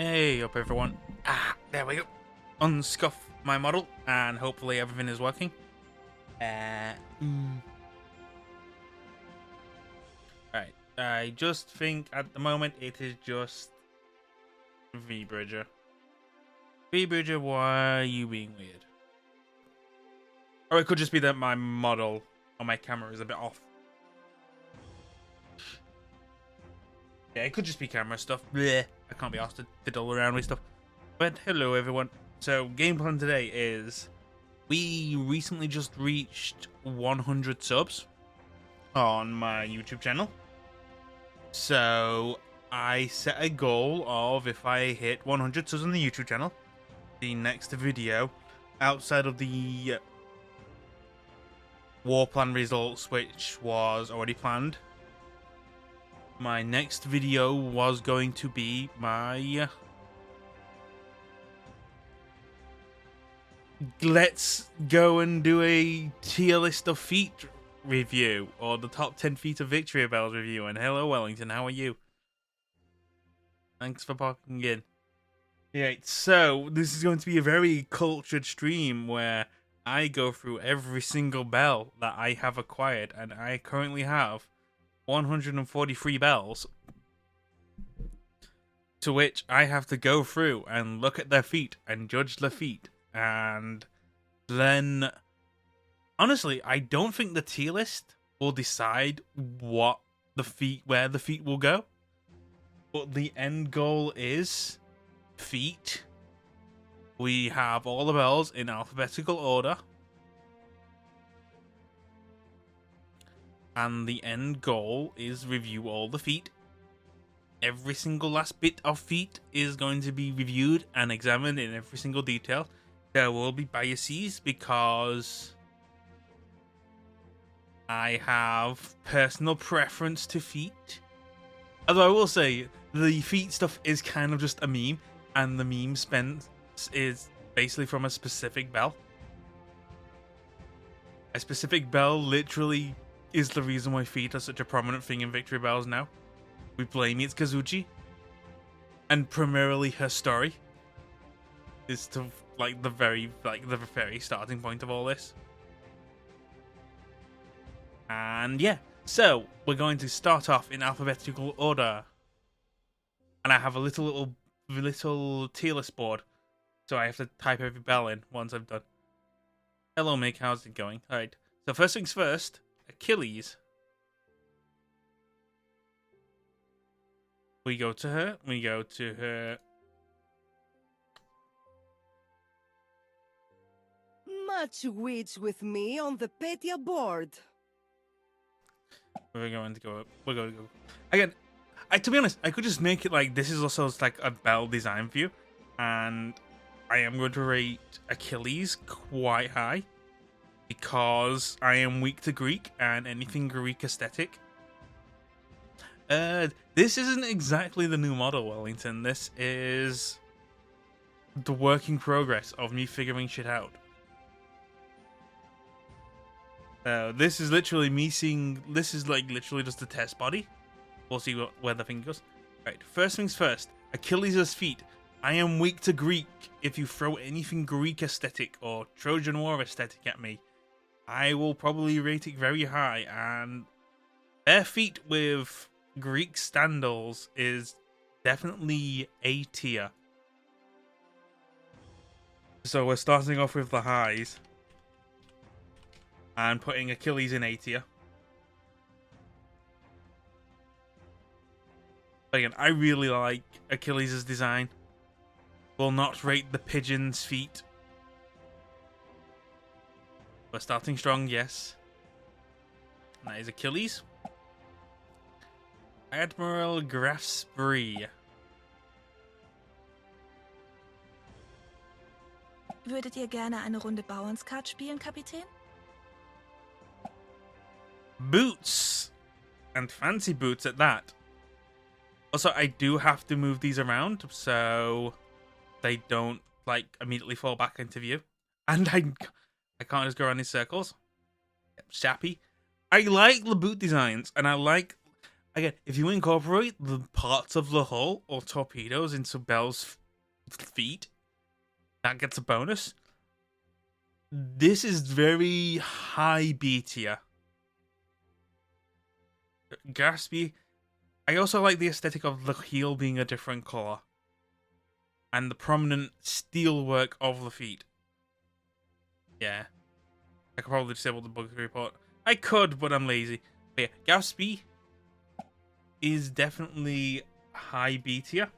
Hey up everyone. There we go. Unscuff my model and hopefully everything is working. Alright, I just think at the moment it is just VBridger. VBridger, why are you being weird? Or it could just be that my model on my camera is a bit off. Yeah, it could just be camera stuff. Blech. I can't be asked to fiddle around with stuff. But hello everyone. So game plan today is we recently just reached 100 subs on my YouTube channel. So I set a goal of if I hit 100 subs on the YouTube channel, the next video outside of the war plan results, which was already planned, my next video was going to be my let's go and do a tier list of feat review, or the top 10 feat of Victory Bells review. And hello Wellington, how are you? Thanks for popping in. Yeah, so this is going to be a very cultured stream where I go through every single bell that I have acquired, and I currently have 143 bells, to which I have to go through and look at their feet and judge their feet. And then, honestly, I don't think the tier list will decide where the feet will go, but the end goal is feet. We have all the bells in alphabetical order, and the end goal is review all the feet. Every single last bit of feet is going to be reviewed and examined in every single detail. There will be biases because I have personal preference to feet. Although I will say the feet stuff is kind of just a meme, and the meme spent is basically from a specific bell. A specific bell literally is the reason why feet are such a prominent thing in Victory Bells now. We blame Mitsukazuchi, and primarily her story is to the very starting point of all this. And yeah, so we're going to start off in alphabetical order, and I have a little tier list board, so I have to type every bell in once I'm done. Hello Mick, how's it going? Alright, so first things first, Achilles. We go to her. Much wits with me on the Petya board. We're going to go again. To be honest, I could just make it like this is also like a bell design view, and I am going to rate Achilles quite high because I am weak to Greek and anything Greek aesthetic. This isn't exactly the new model, Wellington. This is the work in progress of me figuring shit out. This is literally me seeing. This is literally just a test body. We'll see where the thing goes. Right, first things first. Achilles' feet. I am weak to Greek. If you throw anything Greek aesthetic or Trojan War aesthetic at me, I will probably rate it very high. And bare feet with Greek standals is definitely A tier. So we're starting off with the highs and putting Achilles in A tier. Again, I really like Achilles' design. Will not rate the pigeon's feet. We're starting strong, yes. And that is Achilles. Admiral Graf Spee. Würdet ihr gerne eine Runde Bauernskat spielen, Kapitän? Boots! And fancy boots at that. Also, I do have to move these around so they don't immediately fall back into view. And I can't just go around in circles. Shappy. I like the boot designs, and I like Again, if you incorporate the parts of the hull or torpedoes into Belle's feet, that gets a bonus. This is very high B tier. Gatsby. I also like the aesthetic of the heel being a different color. And the prominent steelwork of the feet. Yeah. I could probably disable the bug report. I could, but I'm lazy. But yeah, Gatsby is definitely high B tier.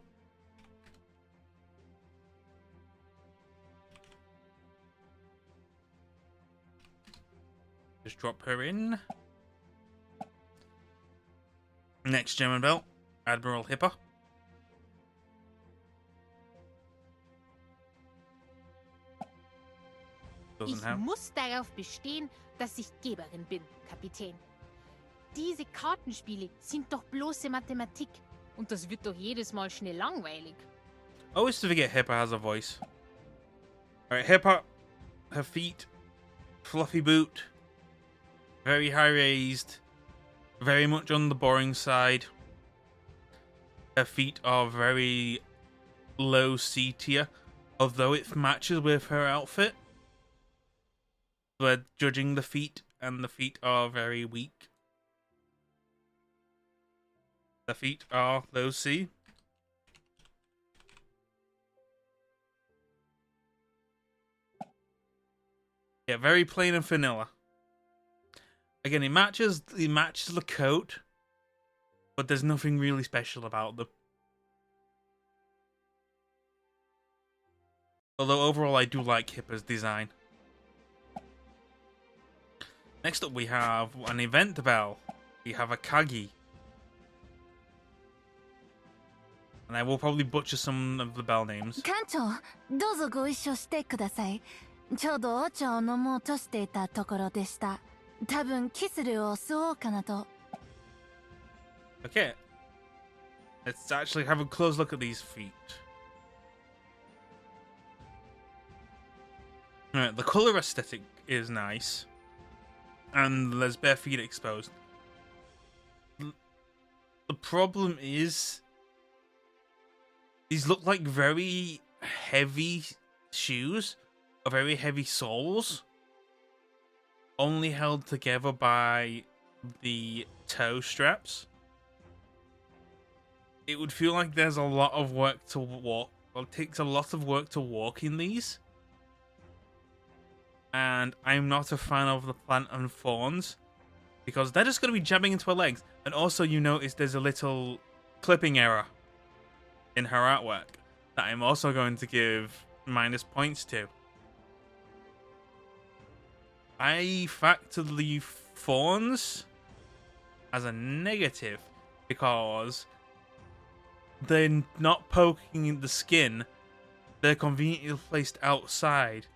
Just drop her in. Next German belt, Admiral Hipper. Doesn't Ich have. muss darauf bestehen, dass ich Geberin bin, Kapitän. Diese Kartenspiele sind doch bloße Mathematik. Und das wird doch jedes Mal schnell langweilig. I always forget Hipper has a voice. Alright, Hipper, her feet, fluffy boot, very high raised, very much on the boring side. Her feet are very low C tier, although it matches with her outfit. We're judging the feet, and the feet are very weak. The feet are low C. Yeah, very plain and vanilla. Again, it matches the coat, but there's nothing really special about them. Although overall I do like Hipper's design. Next up we have an event bell. We have a Kagi. And I will probably butcher some of the bell names. 艦長、どうぞご一緒してください。ちょうどお茶を飲もうとしていたところでした。多分キスルを吸おうかなと。Okay. Let's actually have a close look at these feet. Alright, the color aesthetic is nice. And there's bare feet exposed. The problem is, these look like very heavy shoes, or very heavy soles, only held together by the toe straps. It would feel like there's a lot of work to walk. Well, it takes a lot of work to walk in these. And I'm not a fan of the plant and fawns, because they're just going to be jabbing into her legs. And also you notice there's a little clipping error in her artwork that I'm also going to give minus points to. I factor the fawns as a negative because they're not poking the skin, they're conveniently placed outside.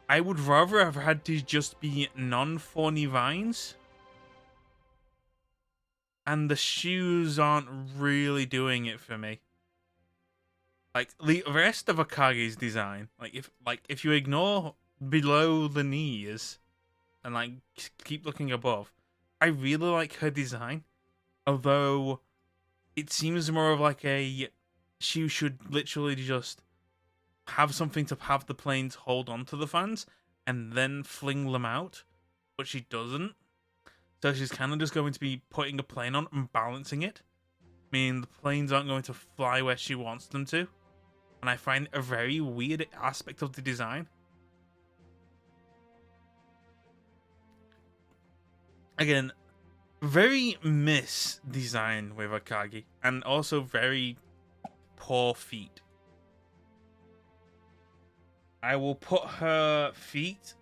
I would rather have had these just be non-fawny vines. And the shoes aren't really doing it for me. Like the rest of Akagi's design, if you ignore below the knees and like keep looking above, I really like her design. Although it seems more of like a she should literally just have something to have the planes hold on to the fans and then fling them out, but she doesn't. So she's kind of just going to be putting a plane on and balancing it, meaning the planes aren't going to fly where she wants them to. And I find a very weird aspect of the design. Again, very miss design with Akagi, and also very poor feet. I will put her feet,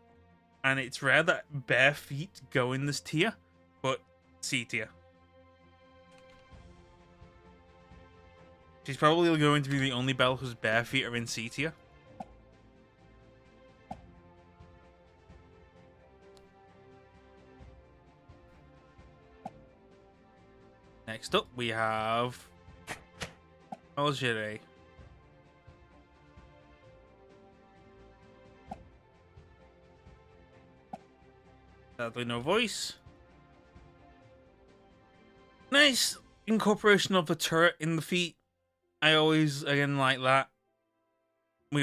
and it's rare that bare feet go in this tier, but C tier. She's probably going to be the only Belle whose bare feet are in C tier. Next up, we have Algere. Sadly, no voice. Nah, nice incorporation of the turret in the feet. I always, again, like that. We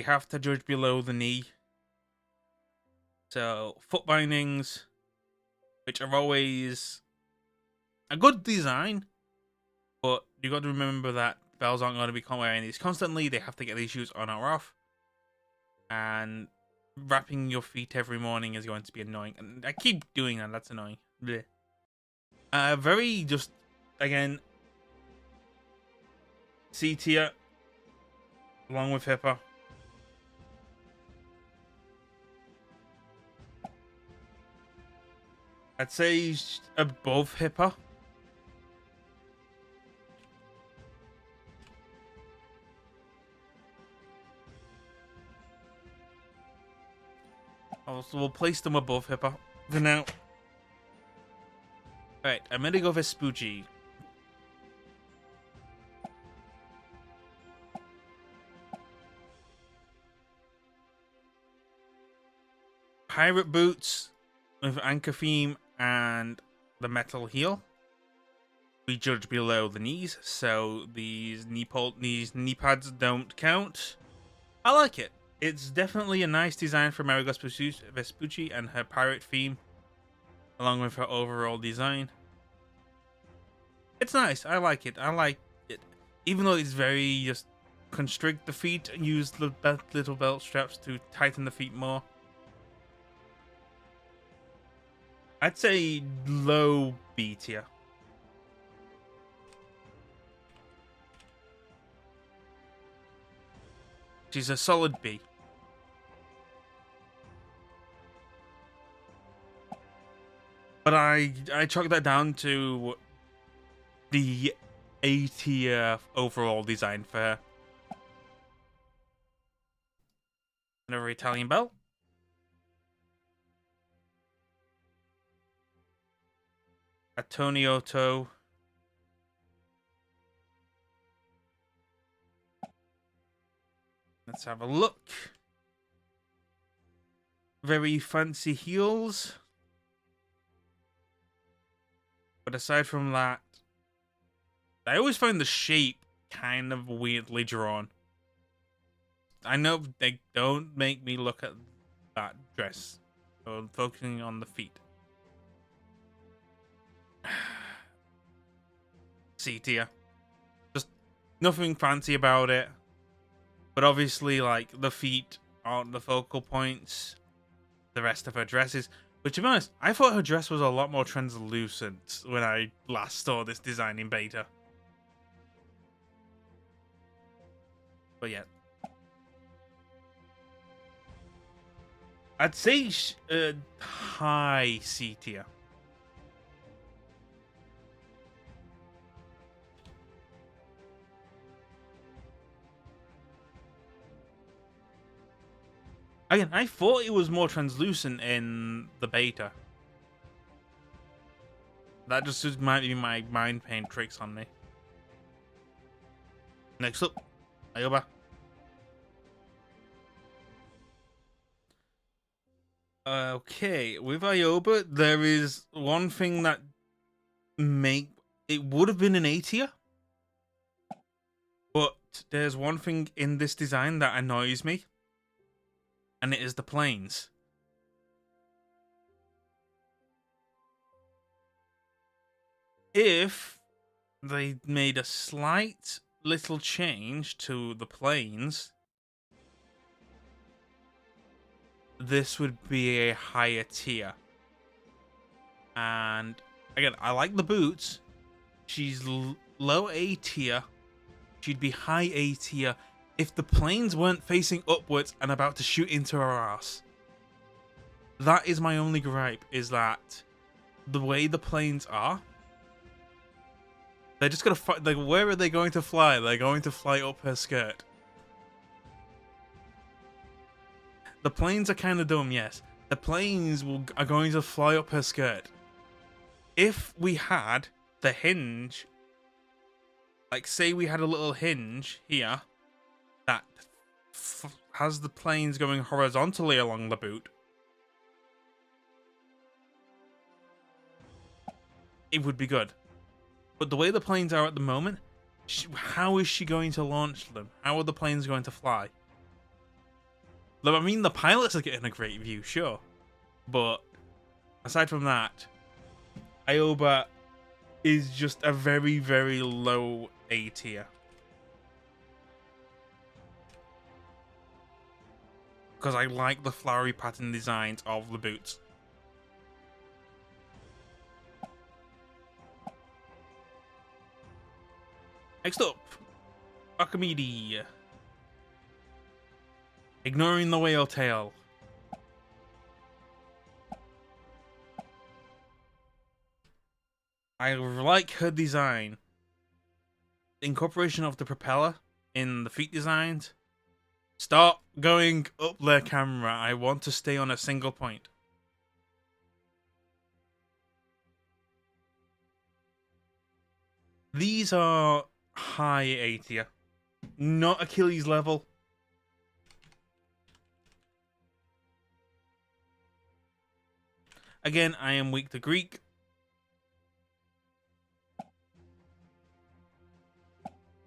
have to judge below the knee. So, foot bindings, which are always a good design, but you got to remember that Bells aren't going to be wearing these constantly. They have to get these shoes on or off. And wrapping your feet every morning is going to be annoying. And I keep doing that. That's annoying. Blech. Very just, again, C tier, along with Hipper. I'd say above Hipper. So we'll place them above Hipper for now. Alright, I'm gonna go Vespucci. Pirate boots with anchor theme and the metal heel. We judge below the knees, so these knee pads don't count. I like it. It's definitely a nice design for Marigold Vespucci and her pirate theme, along with her overall design. It's nice. I like it. I like it. Even though it's very just constrict the feet and use the little belt straps to tighten the feet more. I'd say low B tier. She's a solid B. But I chalk that down to the A tier overall design for her. Another Italian belt. A Toniotto. Let's have a look. Very fancy heels. But aside from that, I always find the shape kind of weirdly drawn. I know they don't make me look at that dress. So I'm focusing on the feet. C tier. Just nothing fancy about it. But obviously, like, the feet aren't the focal points. The rest of her dresses. But to be honest, I thought her dress was a lot more translucent when I last saw this design in beta. But yeah. I'd say high C tier. Again, I thought it was more translucent in the beta. That just might be my mind playing tricks on me. Next up, Ayoba. Okay, with Ayoba, there is one thing that it would have been an A tier. But there's one thing in this design that annoys me. And it is the planes. If they made a slight little change to the planes, this would be a higher tier. And again, I like the boots. She's low A tier. She'd be high A tier if the planes weren't facing upwards and about to shoot into her ass. That is my only gripe, is that the way the planes are, they're just gonna fight. Like, where are they going to fly? They're going to fly up her skirt. The planes are kind of dumb, yes. The planes are going to fly up her skirt. If we had the hinge, like say we had a little hinge here, that has the planes going horizontally along the boot, it would be good. But the way the planes are at the moment, how is she going to launch them? How are the planes going to fly? I mean, the pilots are getting a great view, sure. But aside from that, Ioba is just a very, very low A tier. Because I like the flowery pattern designs of the boots. Next up, Archimedes. Ignoring the whale tail. I like her design. The incorporation of the propeller in the feet designs. Stop going up there, camera. I want to stay on a single point. These are high A tier. Not Achilles level. Again, I am weak to Greek.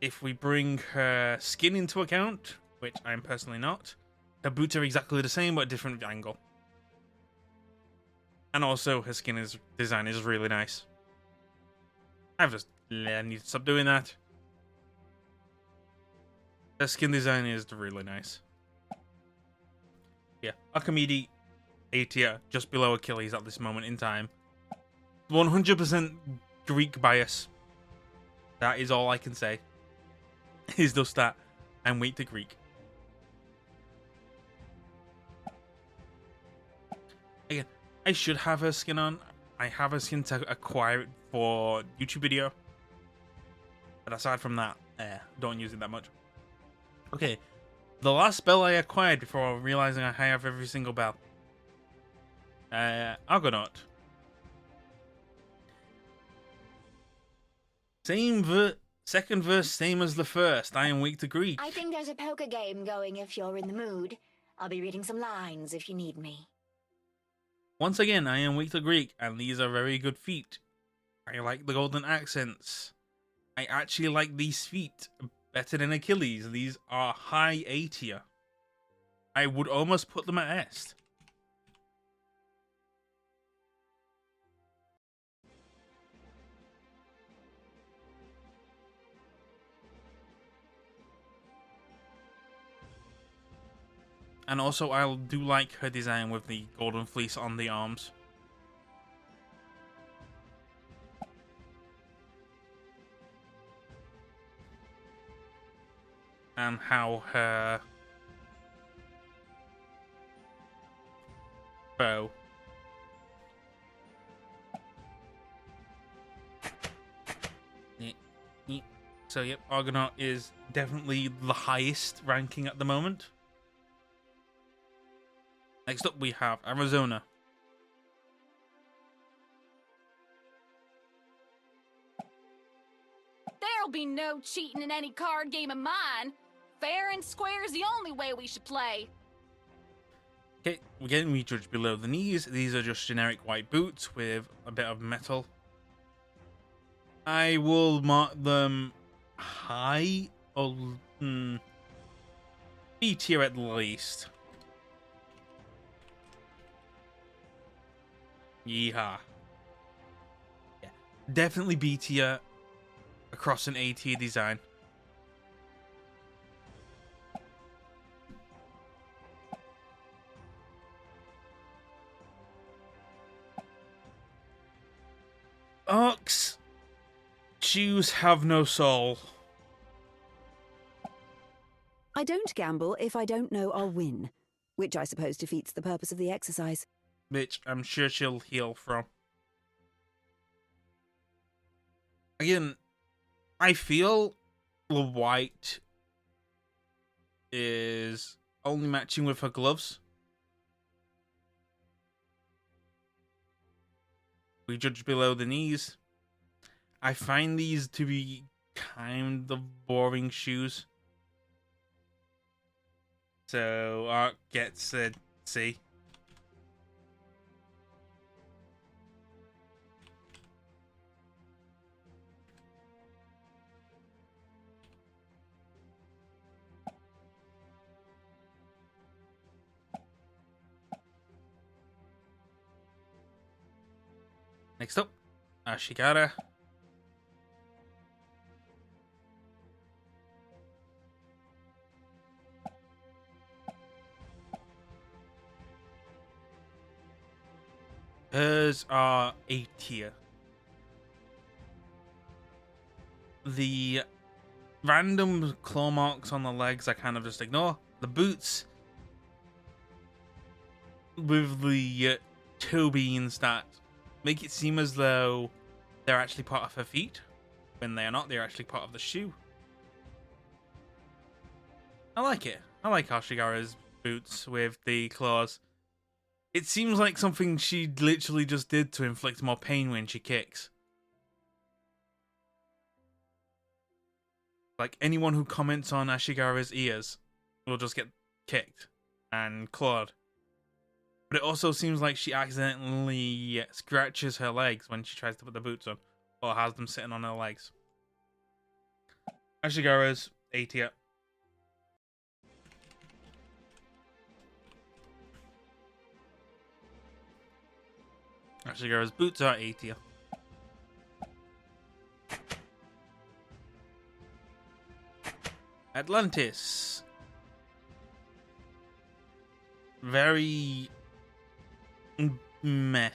If we bring her skin into account, which I'm personally not, her boots are exactly the same but a different angle. And also, her design is really nice. I need to stop doing that. Her skin design is really nice. Yeah, Archimedes, A tier, just below Achilles at this moment in time. 100% Greek bias. That is all I can say. Is just that I'm weak to Greek. Again, I should have her skin on. I have her skin to acquire it for YouTube video. But aside from that, don't use it that much. Okay, the last spell I acquired before realizing I have every single bell. Argonaut. Second verse, same as the first. I am weak to Greek. I think there's a poker game going if you're in the mood. I'll be reading some lines if you need me. Once again, I am weak to Greek, and these are very good feet. I like the golden accents. I actually like these feet better than Achilles. These are high A tier. I would almost put them at S. And also, I do like her design with the golden fleece on the arms. And how her bow. So yep, Argonaut is definitely the highest ranking at the moment. Next up, we have Arizona. There'll be no cheating in any card game of mine. Fair and square is the only way we should play. Okay, again, we judge below the knees. These are just generic white boots with a bit of metal. I will mark them high or B tier at least. Yeehaw. Yeah, definitely B tier across an A tier design. Arcs shoes have no soul. I don't gamble if I don't know I'll win, which I suppose defeats the purpose of the exercise. Which I'm sure she'll heal from. Again, I feel the white is only matching with her gloves. We judge below the knees. I find these to be kind of boring shoes. So Arc gets a C. Next up, Ashigara. Hers are A tier. The random claw marks on the legs I kind of just ignore. The boots with the toe beans that make it seem as though they're actually part of her feet, when they are not. They're actually part of the shoe. I like it. I like Ashigara's boots with the claws. It seems like something she literally just did to inflict more pain when she kicks. Like, anyone who comments on Ashigara's ears will just get kicked and clawed. But it also seems like she accidentally scratches her legs when she tries to put the boots on, or has them sitting on her legs. Ashigara's A tier. Ashigara's boots are A tier. Atlantis. Very meh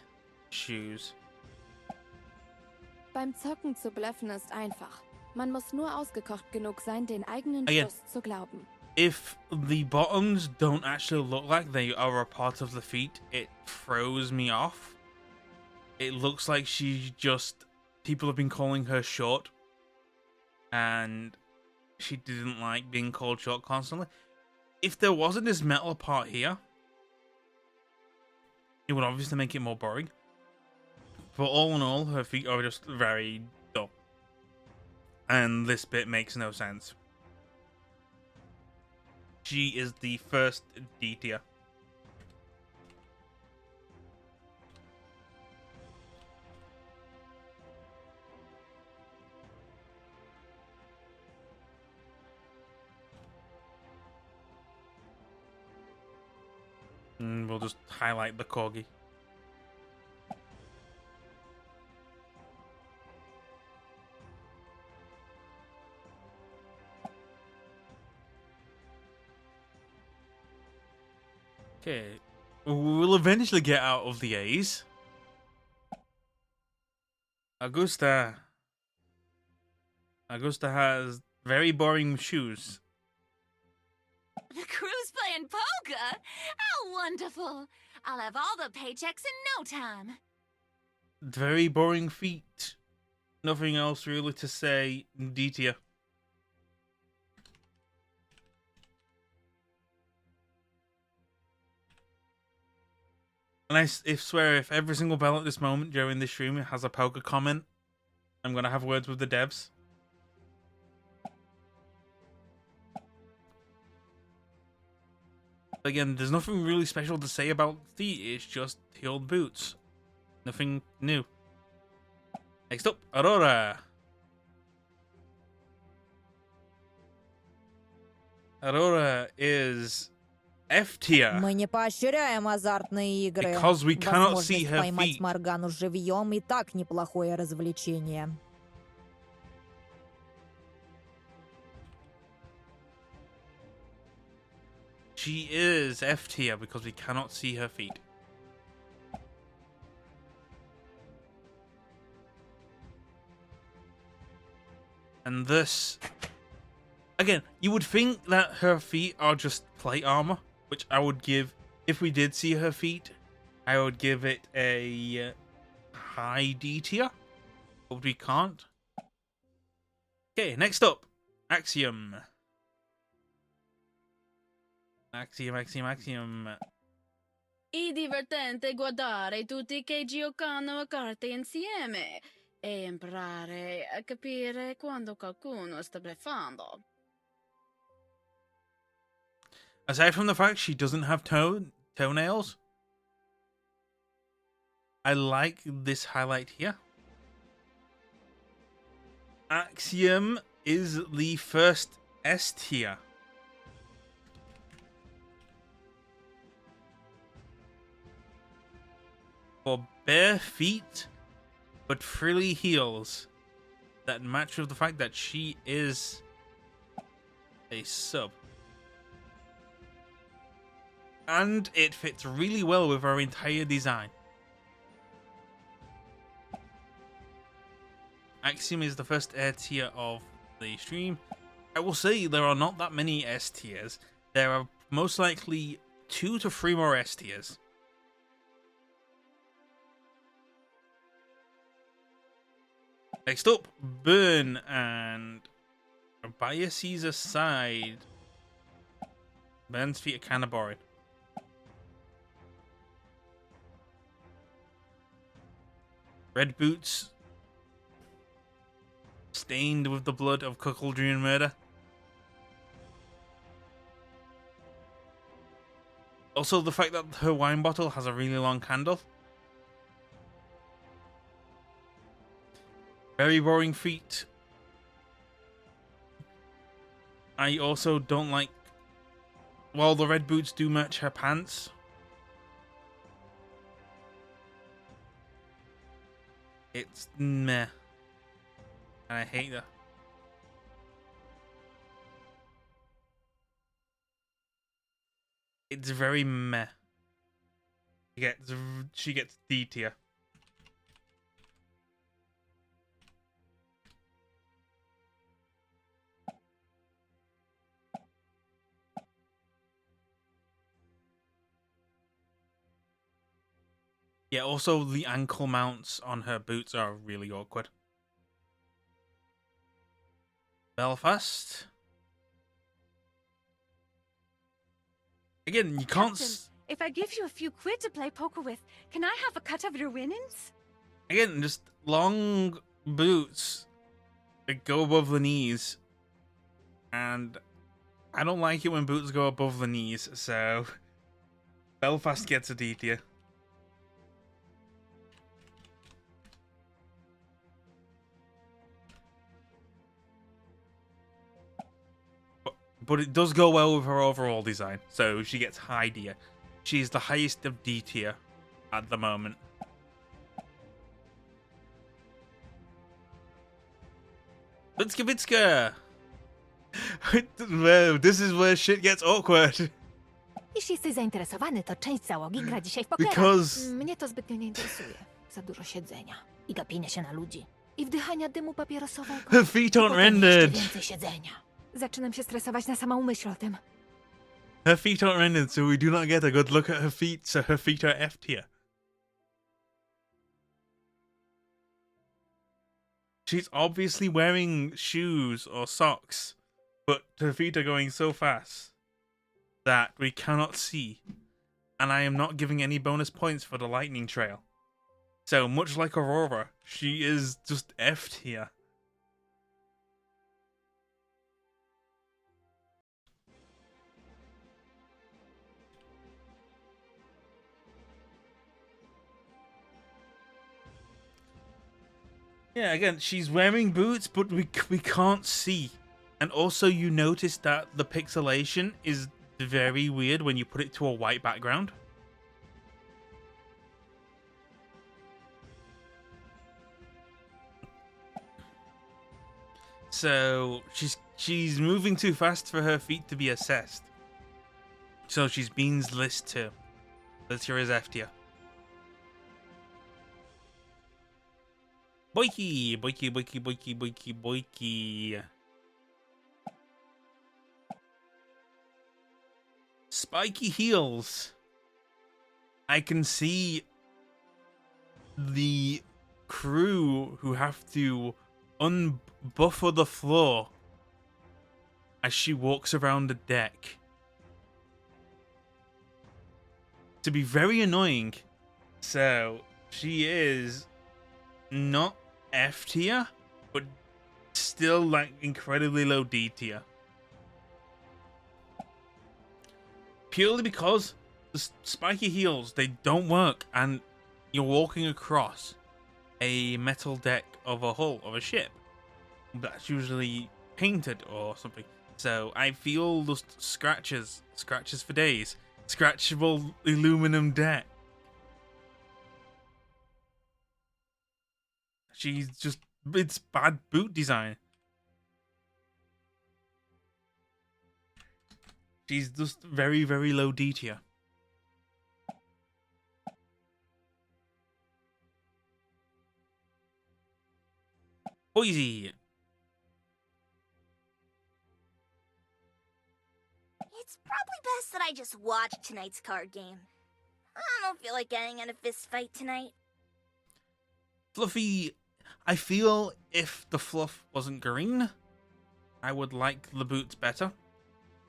shoes. Beim Zocken zu bluffen ist einfach. Man muss nur ausgekocht genug sein, den eigenen Again. Schuss zu glauben. If the bottoms don't actually look like they are a part of the feet, it throws me off. It looks like she just... People have been calling her short. And she didn't like being called short constantly. If there wasn't this metal part here, it would obviously make it more boring. But all in all, her feet are just very dull. And this bit makes no sense. She is the first D tier. And we'll just highlight the corgi. Okay, we'll eventually get out of the A's. Augusta. Augusta has very boring shoes. The crew's playing poker? How wonderful! I'll have all the paychecks in no time. Very boring feet. Nothing else really to say. D tier. And I swear, if every single bell at this moment during this stream has a poker comment, I'm going to have words with the devs. Again, there's nothing really special to say about feet. It's just heeled boots. Nothing new. Next up, Aurora. Aurora is F tier. Мы не поощряем азартные игры. Because we cannot see Возможность her поймать feet. Моргану живьем и так неплохое развлечение. She is F tier because we cannot see her feet. And this... Again, you would think that her feet are just plate armor, which I would give... If we did see her feet, I would give it a high D tier. But we can't. Okay, next up. Axiom. Axiom. È divertente guardare tutti che giocano a carte insieme e imparare a capire quando qualcuno sta bluffando. Aside from the fact she doesn't have toenails, I like this highlight here. Axiom is the first S tier. For bare feet, but frilly heels that match with the fact that she is a sub. And it fits really well with her entire design. Axiom is the first air tier of the stream. I will say there are not that many S tiers. There are most likely 2 to 3 more S tiers. Next up, Burn and Abaya Caesar side. Burn's feet are kind of boring. Red boots stained with the blood of cuckoldry and murder. Also, the fact that her wine bottle has a really long handle. Very boring feet. I also don't like... While the red boots do match her pants, it's meh. And I hate that. It's very meh. She gets D tier. Yeah, also the ankle mounts on her boots are really awkward. Belfast. Again, you can't... If I give you a few quid to play poker with, can I have a cut of your winnings? Again, just long boots that go above the knees. And I don't like it when boots go above the knees, so... Belfast gets a D tier. But it does go well with her overall design, so she gets high tier. She's the highest of D tier at the moment. Vitska! Well, this is where shit gets awkward. Jeśli jesteś zainteresowany, to część załogi gra dzisiaj w pokera. Because... Mnie to zbytnio nie interesuje. Za dużo siedzenia i gapienia się na ludzi. I wdychania dymu papierosowego. Her feet aren't rendered. Jeszcze więcej siedzenia. Zaczynam się stresować na samą myśl o tym. Her feet aren't rendered, so we do not get a good look at her feet, so her feet are F tier. She's obviously wearing shoes or socks, but her feet are going so fast that we cannot see, and I am not giving any bonus points for the lightning trail. So, much like Aurora, she is just F tier. Yeah, again, she's wearing boots, but we can't see. And also, you notice that the pixelation is very weird when you put it to a white background. So, she's moving too fast for her feet to be assessed. So, she's Bean's list too. Let's hear his F tier. Boiki, boiki, boiki, boiki, boiki, boiki. Spiky heels. I can see the crew who have to unbuffer the floor as she walks around the deck. To be very annoying. So, she is not F tier, but still like incredibly low D tier. Purely because the spiky heels, they don't work, and you're walking across a metal deck of a hull of a ship that's usually painted or something. So I feel just scratches for days. Scratchable aluminum deck. She's just, it's bad boot design. She's just very, very low D tier. Boise. It's probably best that I just watch tonight's card game. I don't feel like getting in a fist fight tonight. Fluffy, I feel if the fluff wasn't green, I would like the boots better.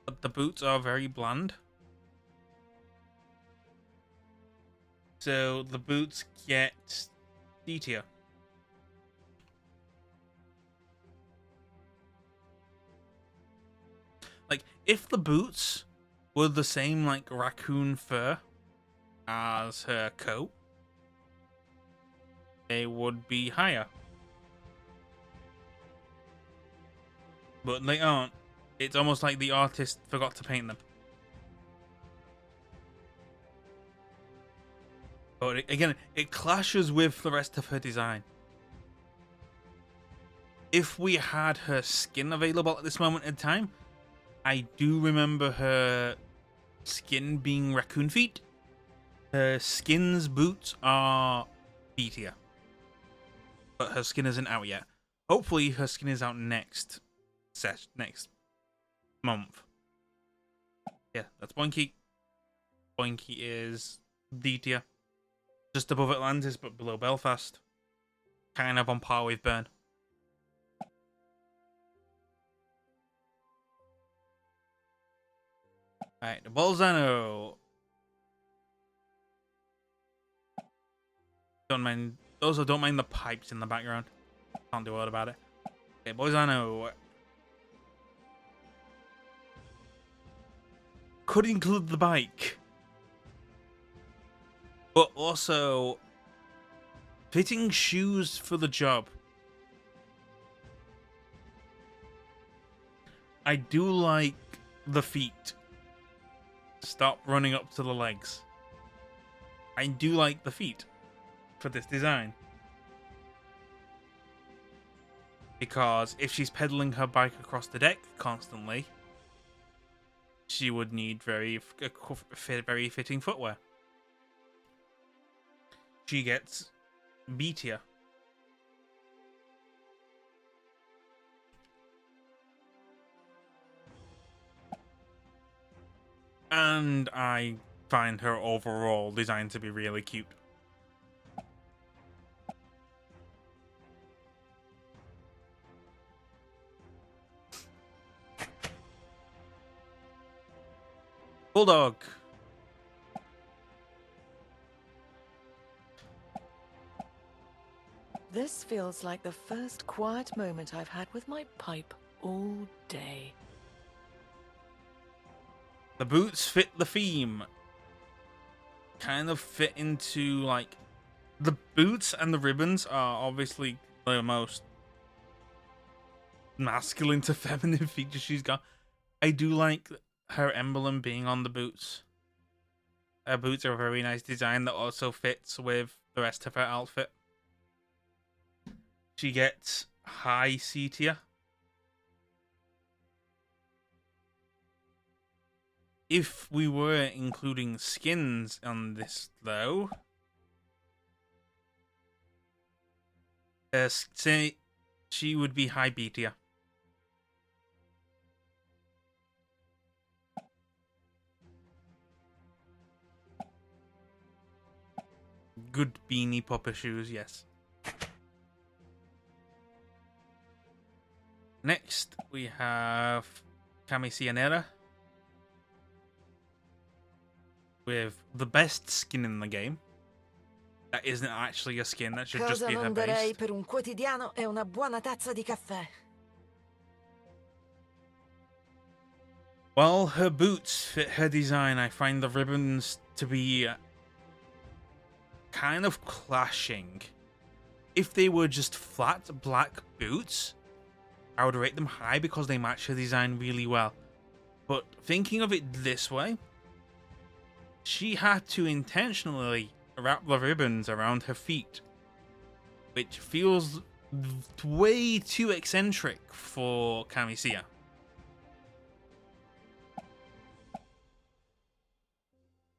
But the boots are very bland. So the boots get D tier. Like, if the boots were the same, like, raccoon fur as her coat, they would be higher. But they aren't. It's almost like the artist forgot to paint them. But again, it clashes with the rest of her design. If we had her skin available at this moment in time, I do remember her skin being raccoon feet. Her skin's boots are B tier. But her skin isn't out yet. Hopefully her skin is out next month. Yeah, that's Boinky. Boinky is D tier. Just above Atlantis but below Belfast. Kind of on par with Bern. Alright, the Bolzano. Don't mind. Also, don't mind the pipes in the background. Can't do a lot about it. Okay, Bolzano. Could include the bike. But also, fitting shoes for the job. I do like the feet. Stop running up to the legs. I do like the feet for this design. Because if she's pedaling her bike across the deck constantly, she would need very fitting footwear. She gets B tier. And I find her overall design to be really cute. Bulldog. This feels like the first quiet moment I've had with my pipe all day. The boots fit the theme. Kind of fit into, like... The boots and the ribbons are obviously the most masculine to feminine features she's got. I do like her emblem being on the boots. Her boots are a very nice design that also fits with the rest of her outfit. She gets high C tier. If we were including skins on this, though, say she would be high B tier. Good beanie popper shoes, yes. Next, we have Cami Cianera. With the best skin in the game. That isn't actually a skin, that should just be her base. Per un quotidiano e una buona tazza di caffè. While her boots fit her design, I find the ribbons to be kind of clashing. If they were just flat black boots, I would rate them high because they match her design really well. But thinking of it this way, she had to intentionally wrap the ribbons around her feet which feels way too eccentric for Kamisia.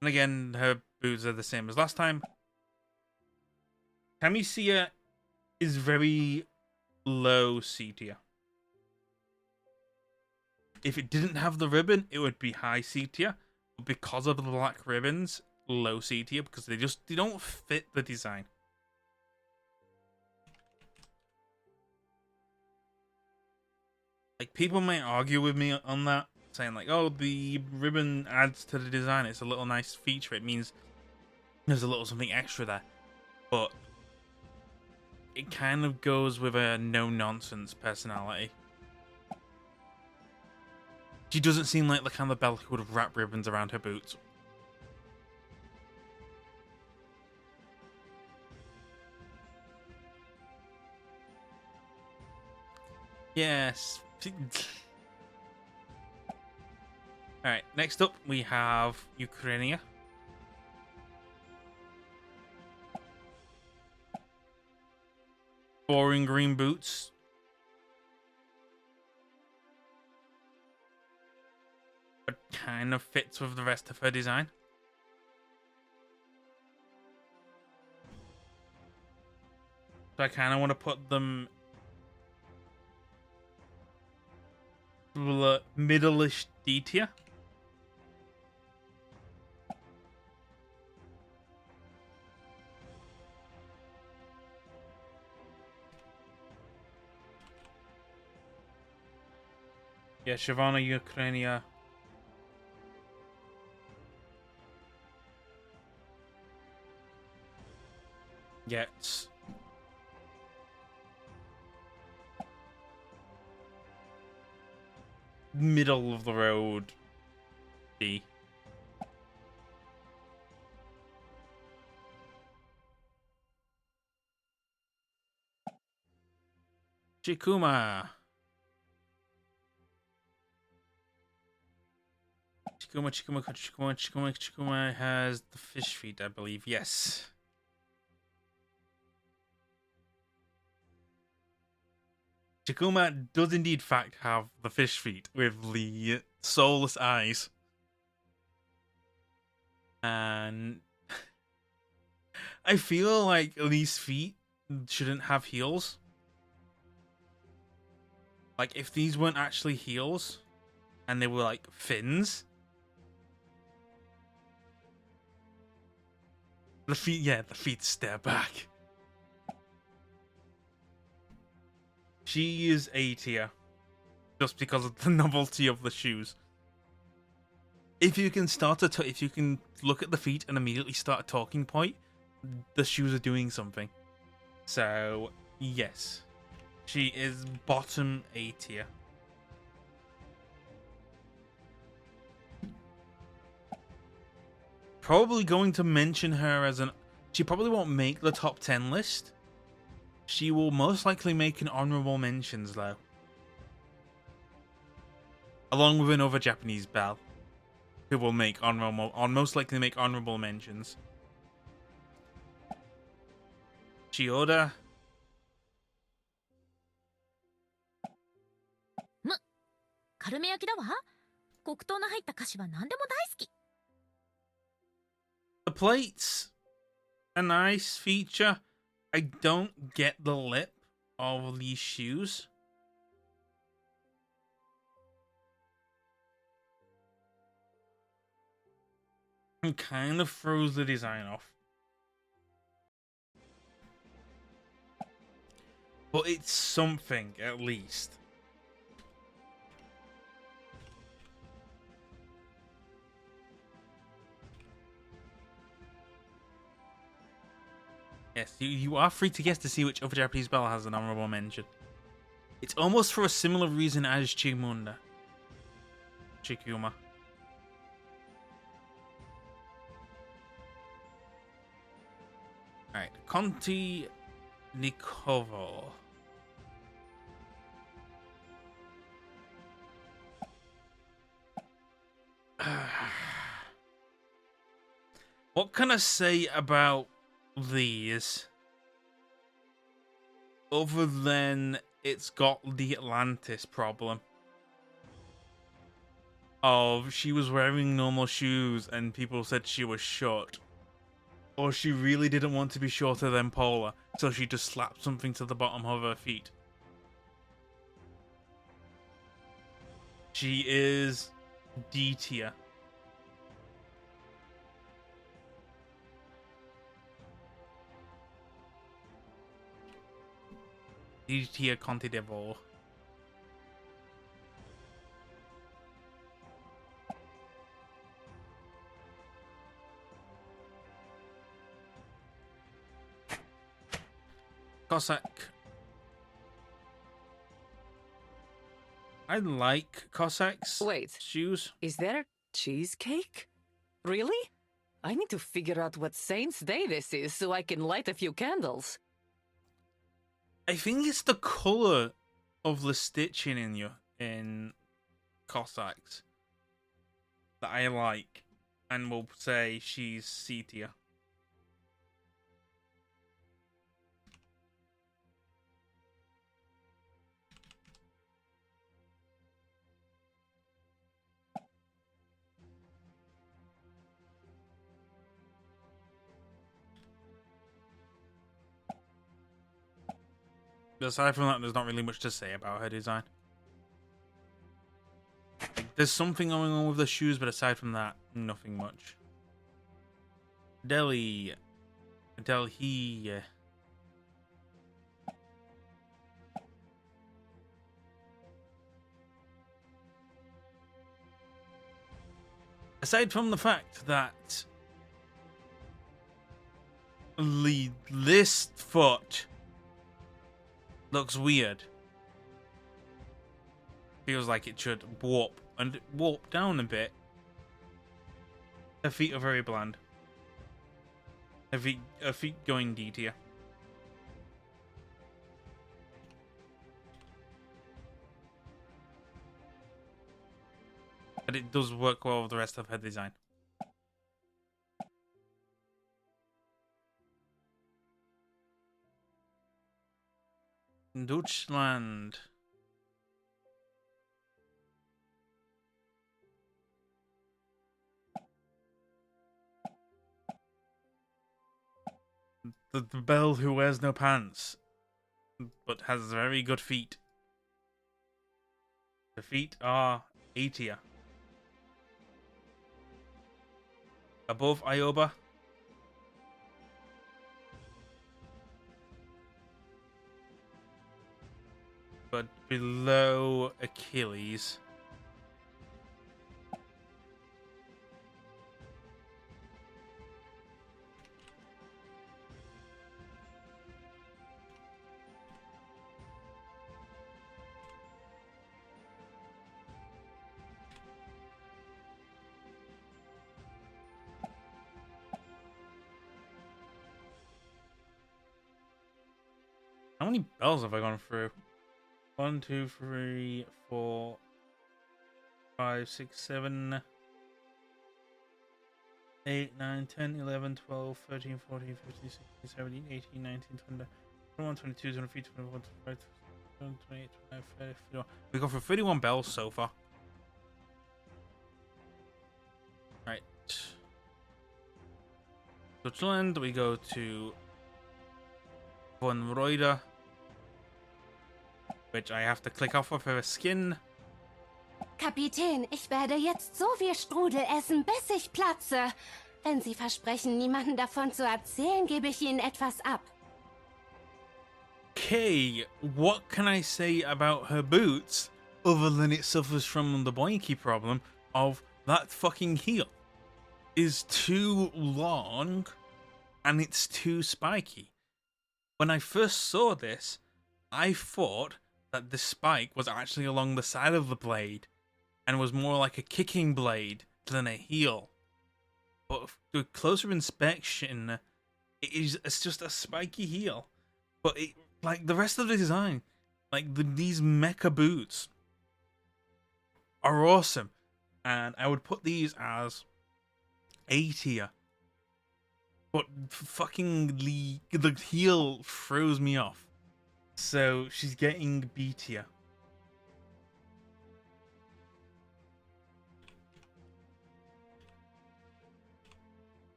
And again, her boots are the same as last time. Kamisia is very low C tier. If it didn't have the ribbon, it would be high C tier. But because of the black ribbons, low C tier, because they don't fit the design. Like, people might argue with me on that, saying like, oh, the ribbon adds to the design, it's a little nice feature, it means there's a little something extra there. But it kind of goes with a no-nonsense personality. She doesn't seem like the kind of Belle who would wrap ribbons around her boots. Yes. Alright, next up we have Ukrainia. Boring green boots. But kind of fits with the rest of her design. So I kind of want to put them middle-ish D tier. Yeah, Shyvana Ukrainia. Gets middle of the road D. Chikuma. Chikuma has the fish feet, I believe. Yes. Chikuma does indeed, in fact, have the fish feet with the soulless eyes. And I feel like these feet shouldn't have heels. Like, if these weren't actually heels and they were like fins. The feet stare back. She is A tier, just because of the novelty of the shoes. If you can if you can look at the feet and immediately start a talking point, the shoes are doing something. So yes, she is bottom A tier. Probably going to mention her as she probably won't make the top 10 list. She will most likely make an honorable mentions though. Along with another Japanese belle, who will make most likely make honorable mentions. Chiyoda. カルメ焼きだわ。黒糖の入った菓子は何でも大好き。 The plates, a nice feature. I don't get the lip of these shoes. It kind of throws the design off. But it's something, at least. Yes, you are free to guess to see which other Japanese belle has an honorable mention. It's almost for a similar reason as Chikuma. Alright, Conti Nikovo. What can I say about these? other than it's got the Atlantis problem of she was wearing normal shoes and people said she was short. Or she really didn't want to be shorter than Pola, so she just slapped something to the bottom of her feet. She is D tier. D tier Conte Devil. Cossack. I like Cossacks. Wait. Shoes. Is there cheesecake? Really? I need to figure out what Saint's Day this is so I can light a few candles. I think it's the color of the stitching in Cossacks that I like, and will say she's C tier. Aside from that, there's not really much to say about her design. There's something going on with the shoes, but aside from that, nothing much. Delhi. Aside from the fact that this foot looks weird. Feels like it should warp down a bit. Her feet are very bland. Her feet going D tier. But it does work well with the rest of her design. Deutschland. The belle who wears no pants, but has very good feet. The feet are A tier. Above Ioba. But below Achilles. How many bells have I gone through? 1, 2, 3, 4, 5, 6, 7, 8, 9, 10, 11, 12, 13, 14, 15, 16, 17, 18, 19, 20, 21, 22, 23, 24, 25, 28, 29, 30, 31. We've gone for 31 bells so far. Right. Switzerland, we go to Von Reuter, which I have to click off of her skin. Kapitän, ich werde jetzt so viel Strudel essen, bis ich platze. Wenn Sie versprechen, niemanden davon zu erzählen, gebe ich Ihnen etwas ab. Okay, what can I say about her boots other than it suffers from the boinky problem of that fucking heel is too long and it's too spiky. When I first saw this, I thought that the spike was actually along the side of the blade and was more like a kicking blade than a heel. But with closer inspection, it's just a spiky heel. But it, like the rest of the design, like these mecha boots are awesome, and I would put these as A tier. But fucking the heel throws me off. So she's getting B tier.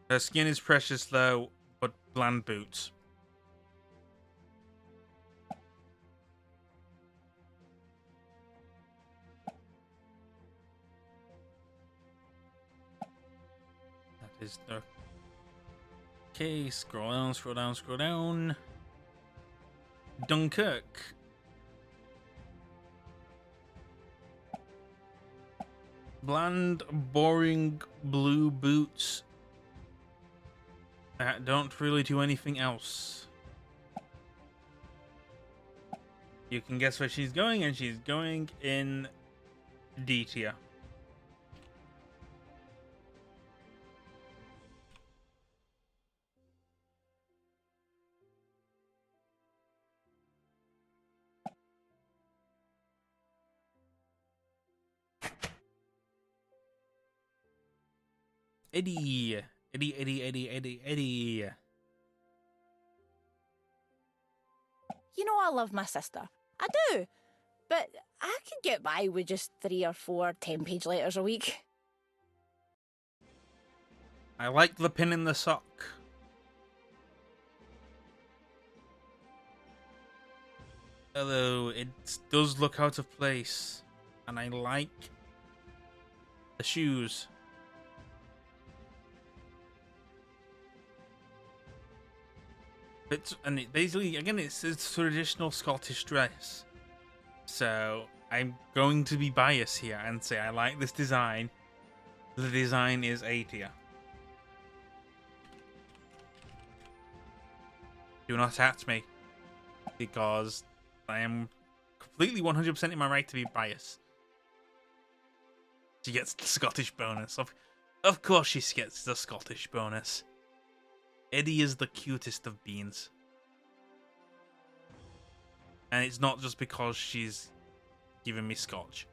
Her skin is precious though, but bland boots. That is the... Okay, scroll down, scroll down, scroll down. Dunkirk. Bland, boring blue boots that don't really do anything else. You can guess where she's going, and she's going in D tier. Eddie. Eddie. You know I love my sister. I do. But I could get by with just 3 or 4 10-page letters a week. I like the pin in the sock. Although it does look out of place. And I like the shoes. And it basically, again, it's traditional Scottish dress. So I'm going to be biased here and say I like this design. The design is A tier. Do not at me, because I am completely 100% in my right to be biased. She gets the Scottish bonus. Of course she gets the Scottish bonus. Eddie is the cutest of beans. And it's not just because she's giving me scotch.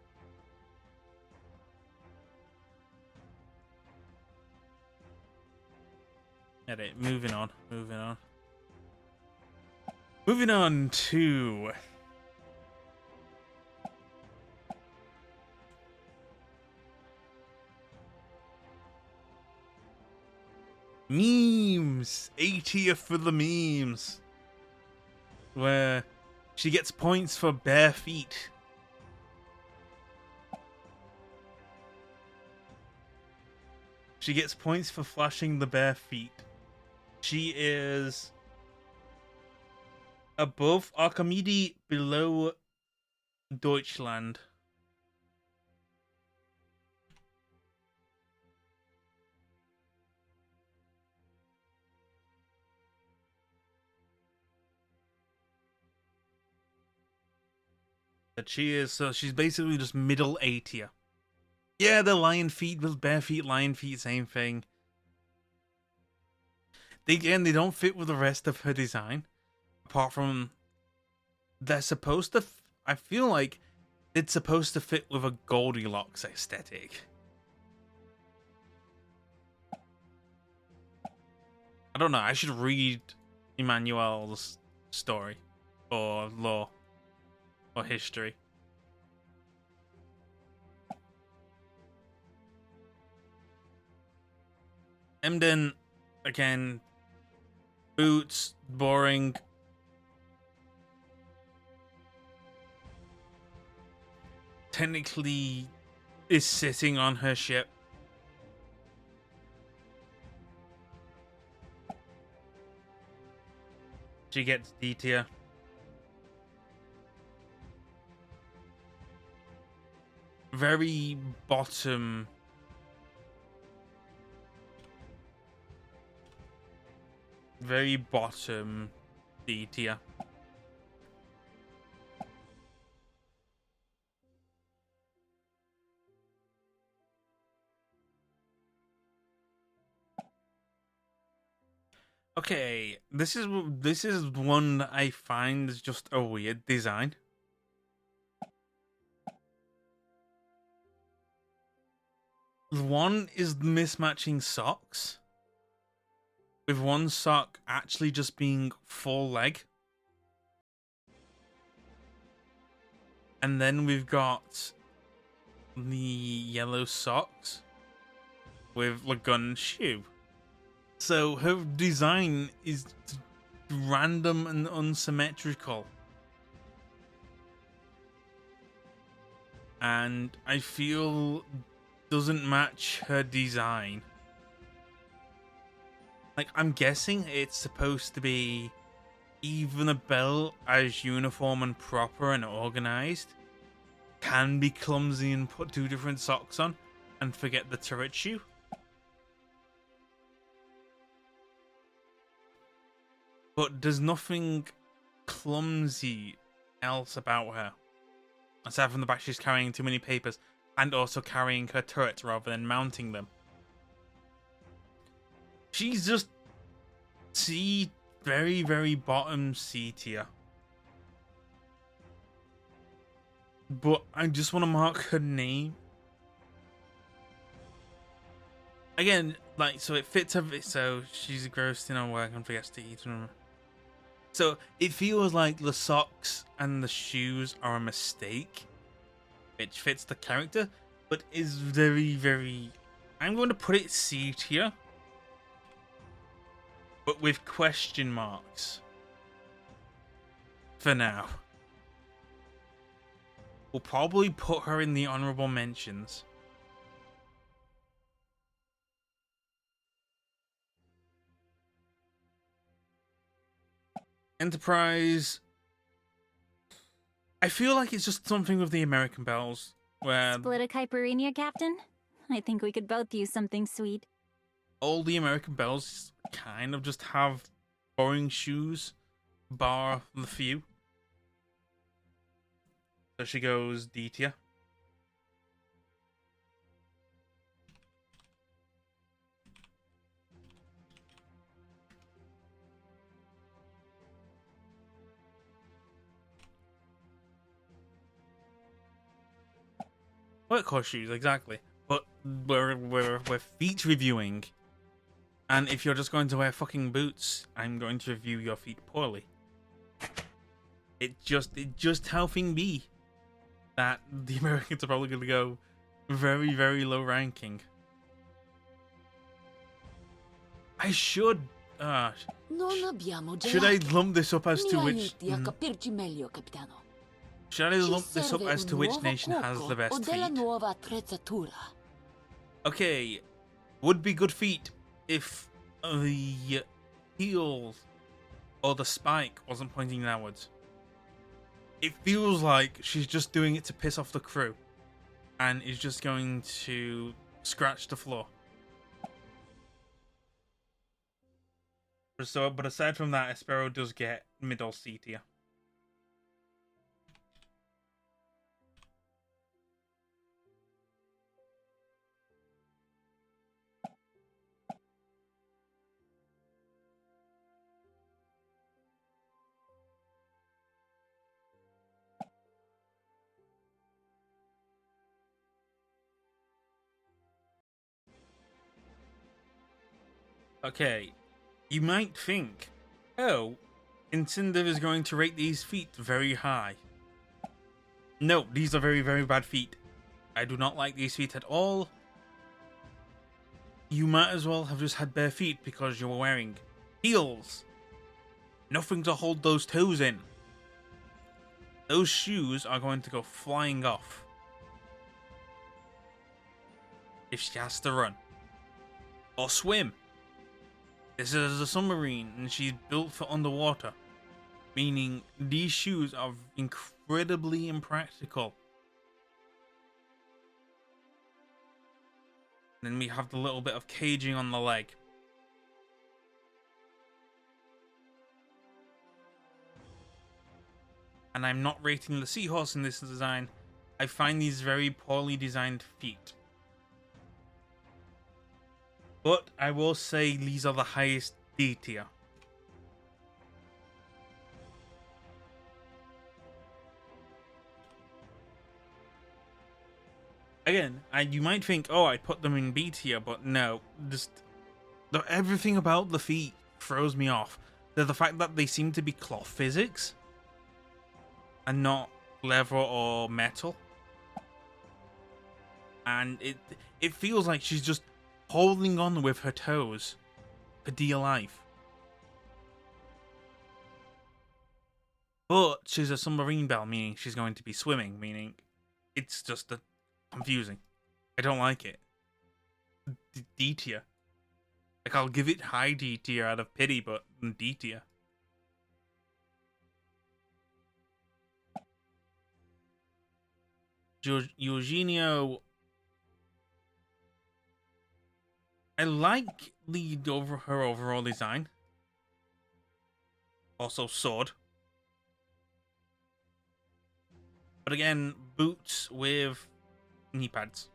Edit. Moving on. Moving on to... memes! A tier for the memes. Where she gets points for bare feet. She gets points for flashing the bare feet. She is above Archimede, below Deutschland. But she is, so she's basically just middle A tier. Yeah, the lion feet with bare feet, lion feet, same thing. They don't fit with the rest of her design. Apart from, they're supposed to, I feel like it's supposed to fit with a Goldilocks aesthetic. I don't know, I should read Emmanuel's story, or lore, or history. Emden, again, boots, boring. Technically is sitting on her ship. She gets D tier. Very bottom. Very bottom D tier. Okay, this is one that I find is just a weird design. One is the mismatching socks, with one sock actually just being full leg. And then we've got the yellow socks with Lagun shoe. So her design is random and unsymmetrical. And I feel doesn't match her design. Like, I'm guessing it's supposed to be even a belt as uniform and proper and organized can be clumsy and put 2 different socks on and forget the turret shoe. But there's nothing clumsy else about her. Aside from the fact she's carrying too many papers and also carrying her turrets rather than mounting them. She's just very, very bottom C tier. But I just want to mark her name. Again, like, so it fits her, so she's grossed in her work and forgets to eat. So it feels like the socks and the shoes are a mistake, which fits the character, but is very, very... I'm going to put it C tier, but with question marks. For now. We'll probably put her in the honorable mentions. Enterprise. I feel like it's just something with the American bells, where Split a Caipirinha, Captain? I think we could both use something sweet. all the American bells kind of just have boring shoes, bar the few. So she goes D tier. Workhorse shoes, exactly. But we're feet reviewing. And if you're just going to wear fucking boots, I'm going to review your feet poorly. It just how thing be that the Americans are probably going to go very, very low ranking. I should should I lump this up as to which should I lump this up as to which nation has the best feet? Okay, would be good feet if the heel or the spike wasn't pointing downwards. It feels like she's just doing it to piss off the crew and is just going to scratch the floor. So, but aside from that, Espero does get middle C tier. Okay, you might think, oh, Incindiv is going to rate these feet very high. No, these are very, very bad feet. I do not like these feet at all. You might as well have just had bare feet because you were wearing heels. Nothing to hold those toes in. Those shoes are going to go flying off if she has to run or swim. This is a submarine and she's built for underwater, meaning these shoes are incredibly impractical. Then we have the little bit of caging on the leg. And I'm not rating the seahorse in this design. I find these very poorly designed feet. But I will say these are the highest D tier. Again, you might think, oh, I'd put them in B tier, but no. Just everything about the feet throws me off. They're the fact that they seem to be cloth physics and not leather or metal. And it feels like she's just holding on with her toes for dear life. But she's a submarine belle, meaning she's going to be swimming, meaning it's just confusing. I don't like it. D tier. Like, I'll give it high D tier out of pity, but D tier. Eugenio. I like her overall design. Also, sword. But again, boots with knee pads.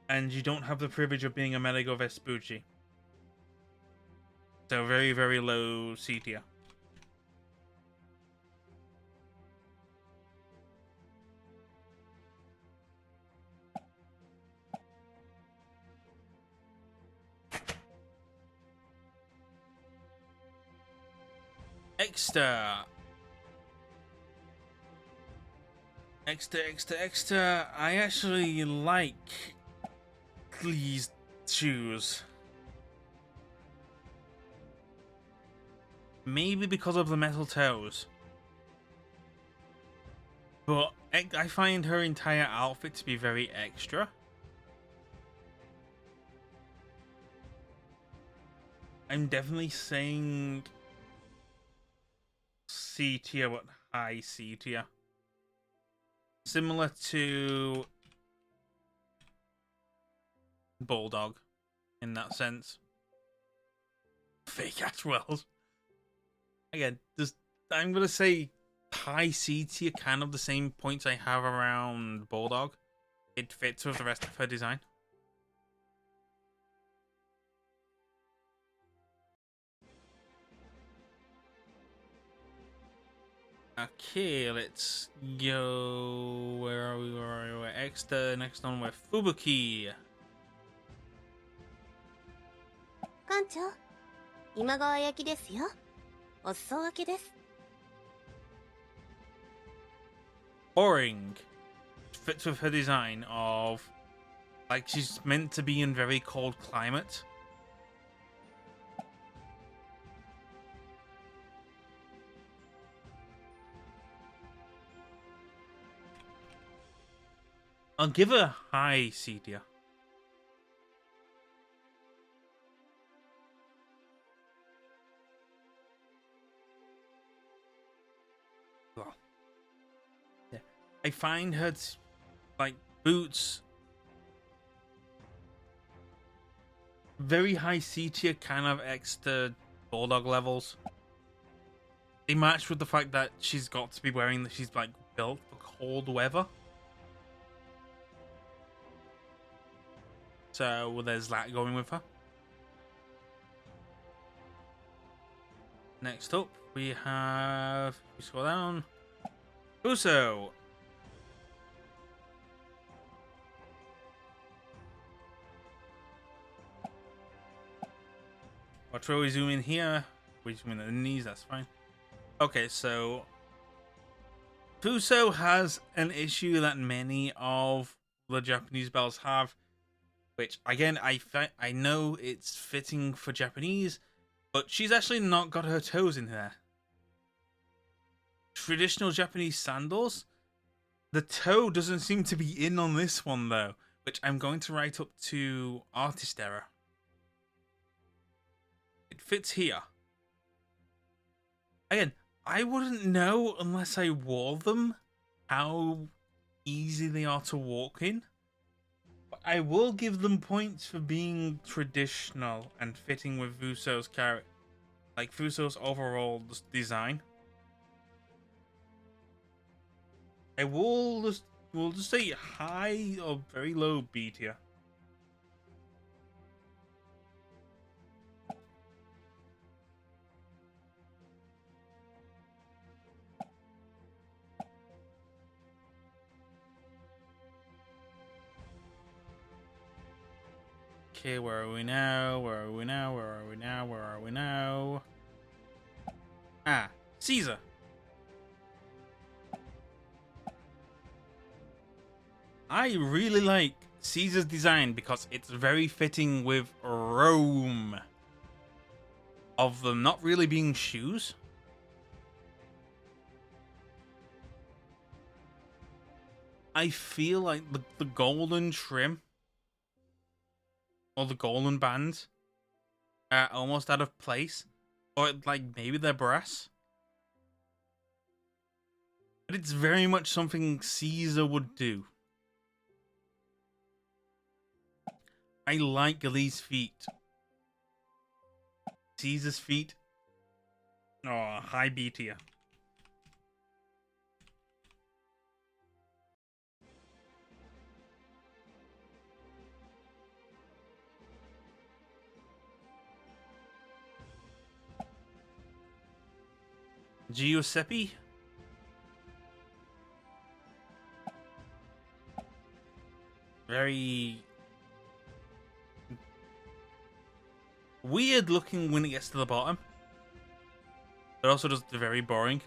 And you don't have the privilege of being a Medigo Vespucci. So very, very low C tier. Extra. I actually like these shoes. Maybe because of the metal toes. But I find her entire outfit to be very extra. I'm definitely saying C tier, but high C tier. Similar to Bulldog in that sense. Fake Atwells. Again, I'm gonna say high C tier, kind of the same points I have around Bulldog. It fits with the rest of her design. Okay, let's go. Where are we? Extra. Next on with Fubuki. 館長、今川焼きですよ。お裾分けです。Boring. Fits with her design of, like, she's meant to be in very cold climate. I'll give her a high C tier. Well, yeah. I find her, like, boots very high C tier, kind of extra Bulldog levels. They match with the fact that she's got to be wearing that she's, like, built for cold weather. So there's that going with her. Next up, we have, we scroll down, Uso. I'll try we zoom in here. We zoom in at the knees, that's fine. Okay, so Fuso has an issue that many of the Japanese belts have. Which, again, I know it's fitting for Japanese, but she's actually not got her toes in there. Traditional Japanese sandals, the toe doesn't seem to be in on this one, though, which I'm going to write up to artist error. It fits here. Again, I wouldn't know unless I wore them how easy they are to walk in. I will give them points for being traditional and fitting with Fuso's character, like Fuso's overall design. I will just say high or very low B tier. Okay, where are we now? Where are we now? Where are we now? Where are we now? Ah, Caesar. I really like Caesar's design because it's very fitting with Rome. Of them not really being shoes. I feel like the golden trim or the golden bands are almost out of place. Or like maybe they're brass. But it's very much something Caesar would do. I like these feet. Caesar's feet. Oh, high B tier. Giuseppe. Very weird looking when it gets to the bottom. But also just very boring.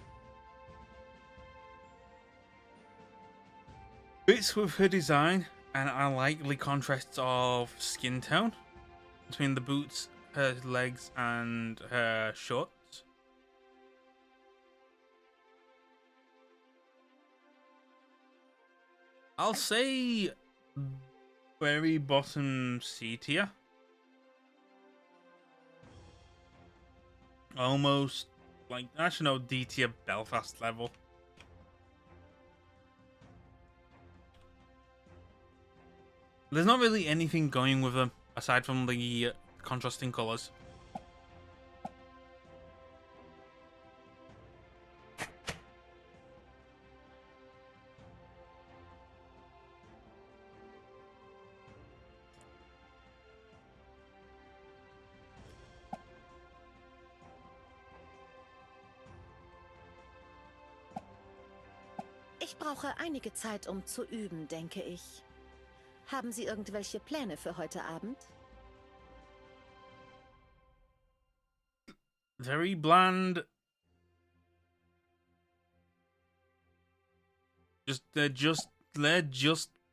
Fits with her design, and I like the contrasts of skin tone between the boots, her legs, and her shorts. I'll say very bottom C tier. Almost like, actually no, D tier Belfast level. There's not really anything going with them aside from the contrasting colours. Ich brauche einige Zeit, um zu üben, denke ich. Haben Sie irgendwelche Pläne für heute Abend? Very bland. They're just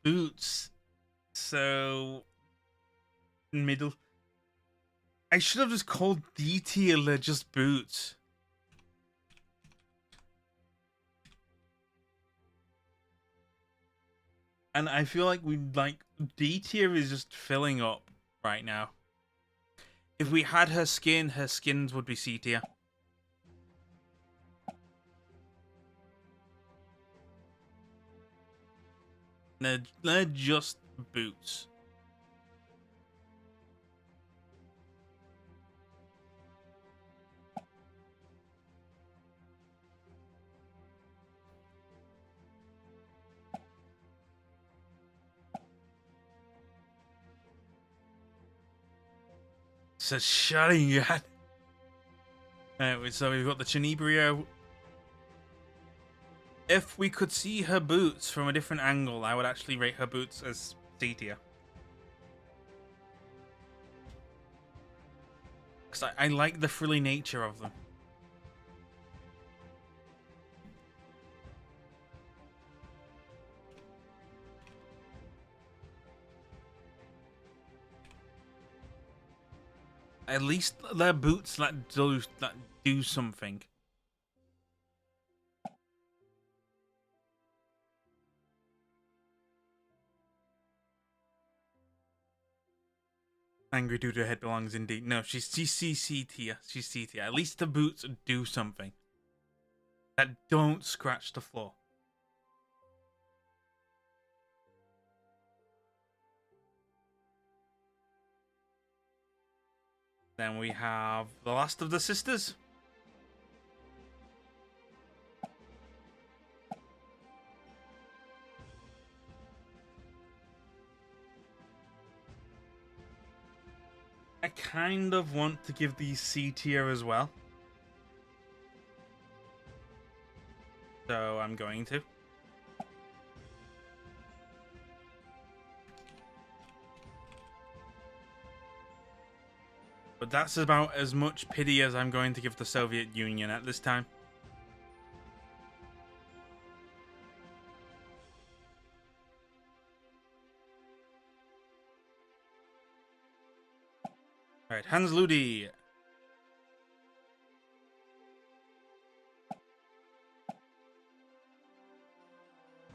boots. So middle. I should have just called D tier. They're just boots. And I feel like D tier is just filling up right now. If we had her skins would be C tier. They're just boots. So shutting yet. Anyway, so we've got the Chinibrio. If we could see her boots from a different angle, I would actually rate her boots as C tier. Because I like the frilly nature of them. At least their boots that do something. Angry dude, her head belongs in D. No, she's C tier. She's C tier. At least the boots do something. That don't scratch the floor. Then we have the last of the sisters. I kind of want to give these C tier as well. So I'm going to. But that's about as much pity as I'm going to give the Soviet Union at this time. Alright, Hans Ludi.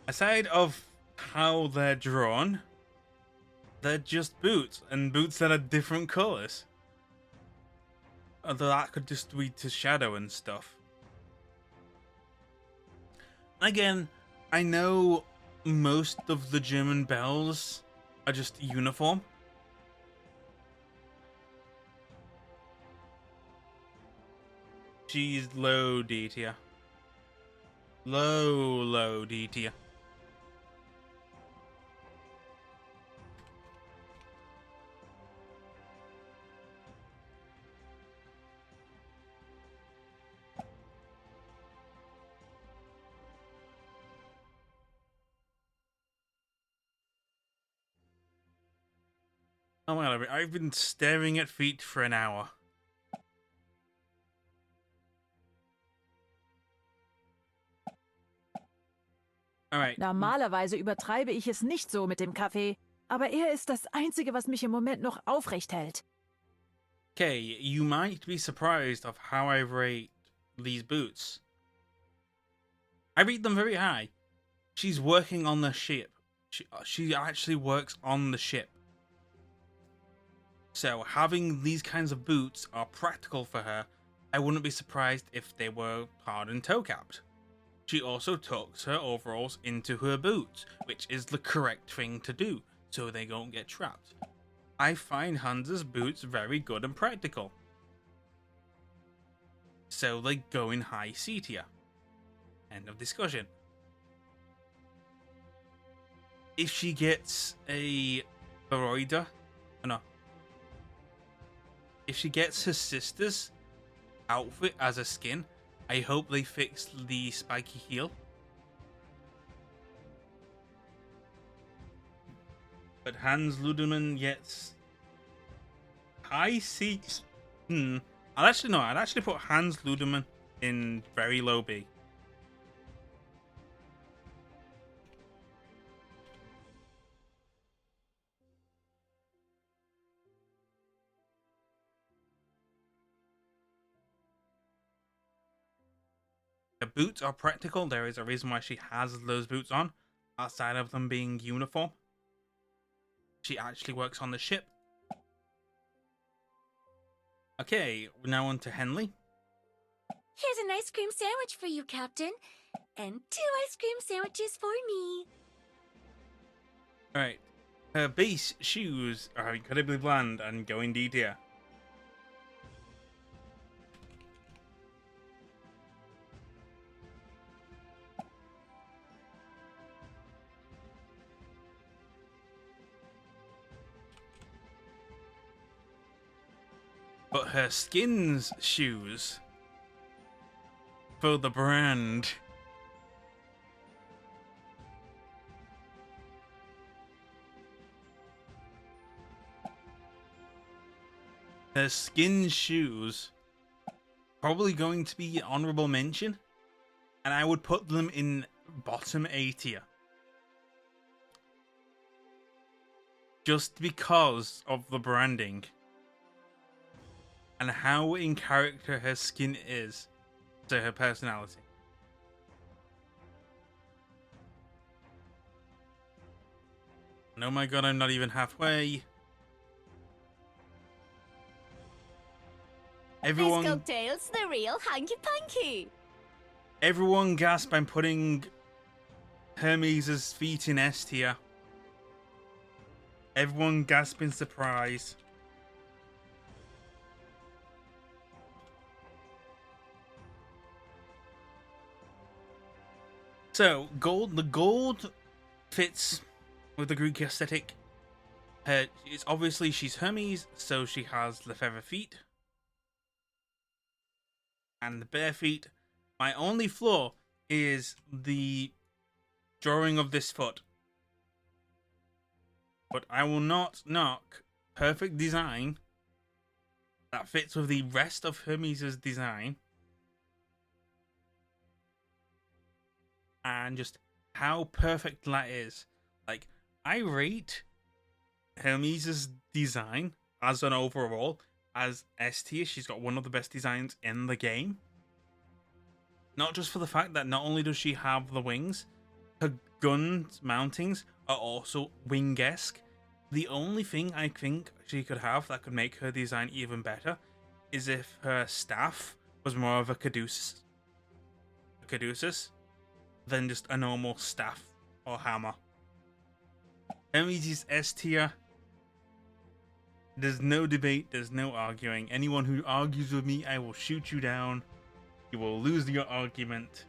Aside of how they're drawn, they're just boots, and boots that are different colours. Although that could just be to shadow and stuff. Again, I know most of the German bells are just uniform. She's low D tier. Low D tier. Oh my god, I've been staring at feet for an hour. Alright. Normalerweise übertreibe ich es nicht so mit dem Kaffee, aber er ist das Einzige, was mich im Moment noch aufrecht hält. Okay, you might be surprised of how I rate these boots. I rate them very high. She's working on the ship. She actually works on the ship. So having these kinds of boots are practical for her. I wouldn't be surprised if they were hard and toe-capped. She also tucks her overalls into her boots, which is the correct thing to do, so they don't get trapped. I find Hans's boots very good and practical. So they go in high C tier. End of discussion. If she gets a Baroida, no. If she gets her sister's outfit as a skin, I hope they fix the spiky heel. But Hans Ludemann gets high C. I'd actually put Hans Ludemann in very low B. The boots are practical. There is a reason why she has those boots on, outside of them being uniform. She actually works on the ship. Okay, now on to Henley. Here's an ice cream sandwich for you, Captain. And 2 ice cream sandwiches for me. Alright. Her base shoes are incredibly bland and go in D tier. But her skin's shoes for the brand. Her skin shoes probably going to be honorable mention, and I would put them in bottom A tier. Just because of the branding. And how in character her skin is to her personality. And oh my god, I'm not even halfway. Everyone, This cocktail's the real hanky-panky. Everyone gasp, I'm putting Hermes' feet in S tier. Everyone gasp in surprise. So, the gold fits with the Greek aesthetic. It's obviously she's Hermes, so she has the feather feet. And the bare feet. My only flaw is the drawing of this foot. But I will not knock perfect design that fits with the rest of Hermes' design. And just how perfect that is. Like, I rate Hermes' design as an overall as S tier. She's got one of the best designs in the game. Not just for the fact that not only does she have the wings, her gun mountings are also wing-esque. The only thing I think she could have that could make her design even better is if her staff was more of a caduceus than just a normal staff or hammer. Hermes' S tier. There's no debate, there's no arguing. Anyone who argues with me, I will shoot you down. You will lose your argument.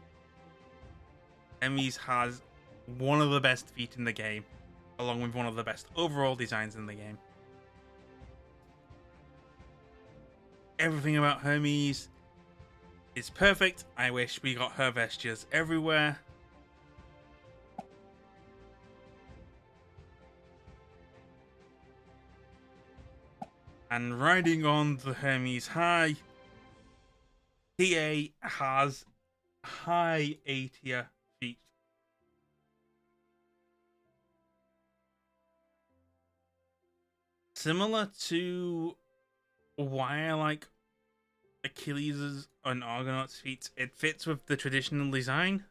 Hermes has one of the best feet in the game, along with one of the best overall designs in the game. Everything about Hermes is perfect. I wish we got her vestures everywhere. And riding on the Hermes high, TA has high A tier feet. Similar to why I like Achilles' and Argonaut's feet, it fits with the traditional design.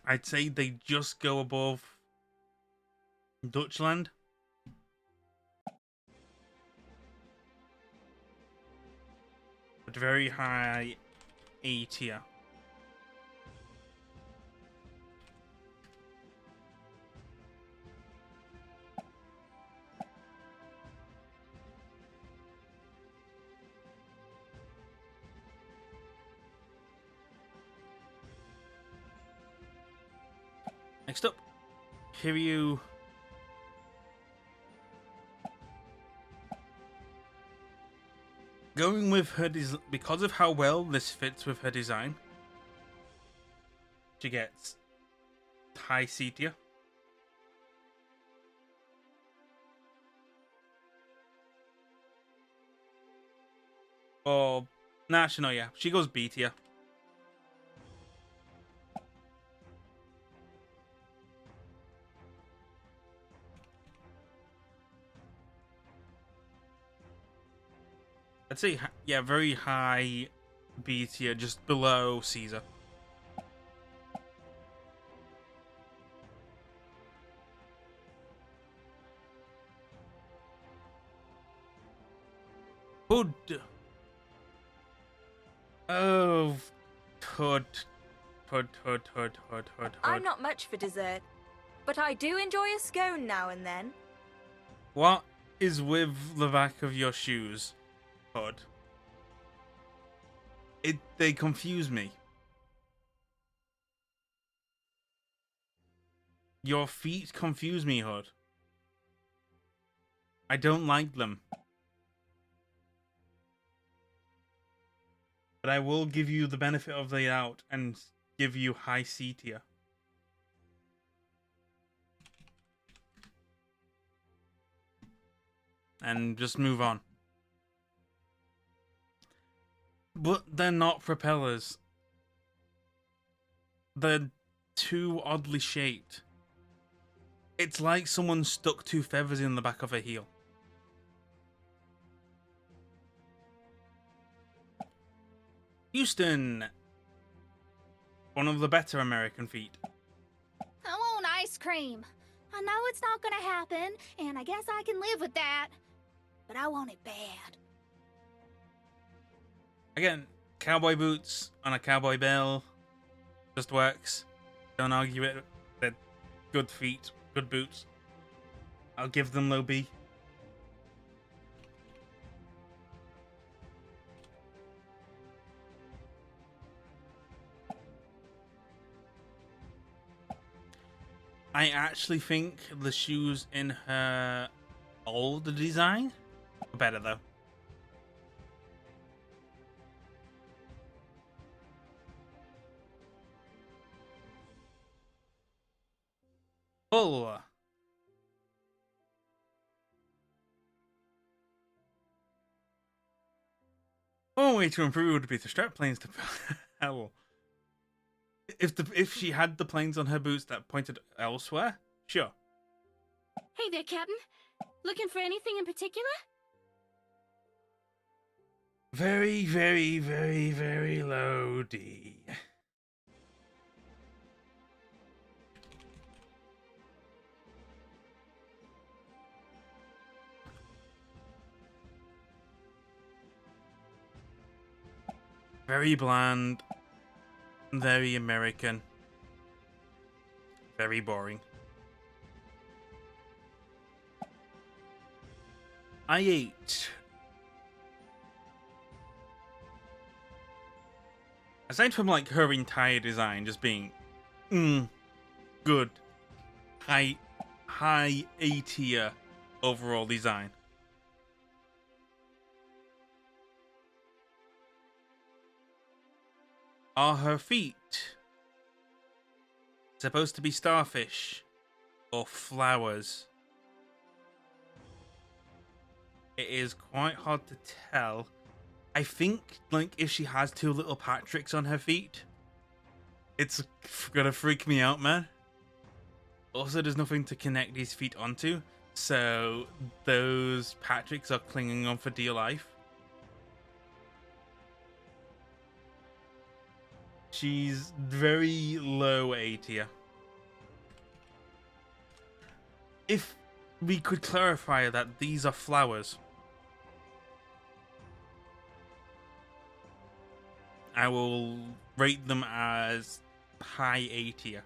I'd say they just go above Dutchland. But very high A tier. Next up, Kiryu. Going with her because of how well this fits with her design, she gets high C tier. Oh, nah, yeah, she goes B tier. I'd say, yeah, very high B tier, just below Caesar. Hood. Oh, Hood. I'm not much for dessert, but I do enjoy a scone now and then. What is with the back of your shoes, Hood? They confuse me. Your feet confuse me, Hood. I don't like them. But I will give you the benefit of the doubt and give you high C tier. And just move on. But they're not propellers. They're too oddly shaped. It's like someone stuck two feathers in the back of a heel. Houston. One of the better American feet. I want ice cream. I know it's not gonna happen, and I guess I can live with that. But I want it bad. Again, cowboy boots on a cowboy bell. Just works. Don't argue it. They're good feet, good boots. I'll give them low B. I actually think the shoes in her older design are better though. Bull. One way to improve would be to strap planes to hell. If she had the planes on her boots that pointed elsewhere, sure. Hey there, Captain. Looking for anything in particular? Very, very, very, very low D. Very bland. Very American. Very boring. I ate. Aside from like her entire design just being good, high A tier overall design. Are her feet supposed to be starfish or flowers? It is quite hard to tell. I think, like, if she has two little Patricks on her feet, it's gonna freak me out, man. Also, there's nothing to connect these feet onto, so those Patricks are clinging on for dear life. She's very low A tier. If we could clarify that these are flowers, I will rate them as high A tier.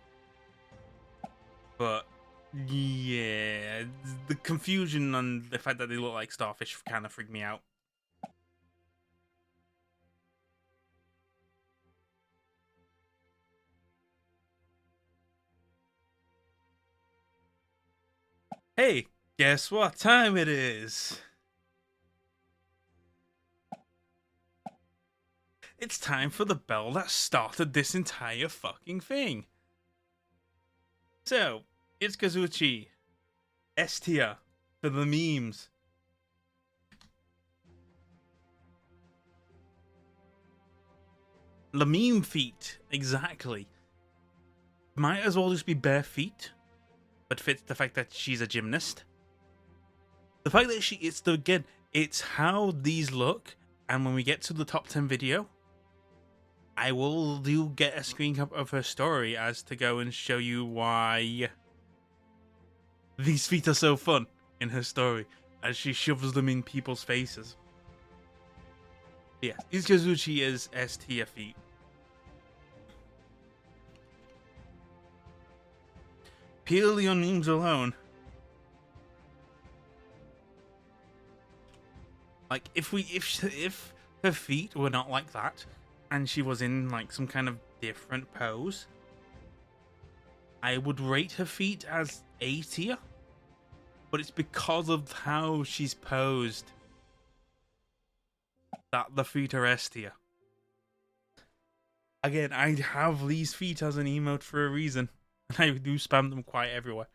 But yeah, the confusion and the fact that they look like starfish kind of freaked me out. Hey, guess what time it is? It's time for the bell that started this entire fucking thing. So, it's Kazuchi. S tier for the memes. The meme feet, exactly. Might as well just be bare feet, but fits the fact that she's a gymnast. The fact that it's how these look, and when we get to the top 10 video, I will get a screen cap of her story as to go and show you why these feet are so fun in her story, as she shoves them in people's faces. Yeah, Kazuchi is S tier feet. Purely on memes alone. Like, if her feet were not like that, and she was in like some kind of different pose, I would rate her feet as A tier. But it's because of how she's posed that the feet are S tier. Again, I have these feet as an emote for a reason. And I do spam them quite everywhere.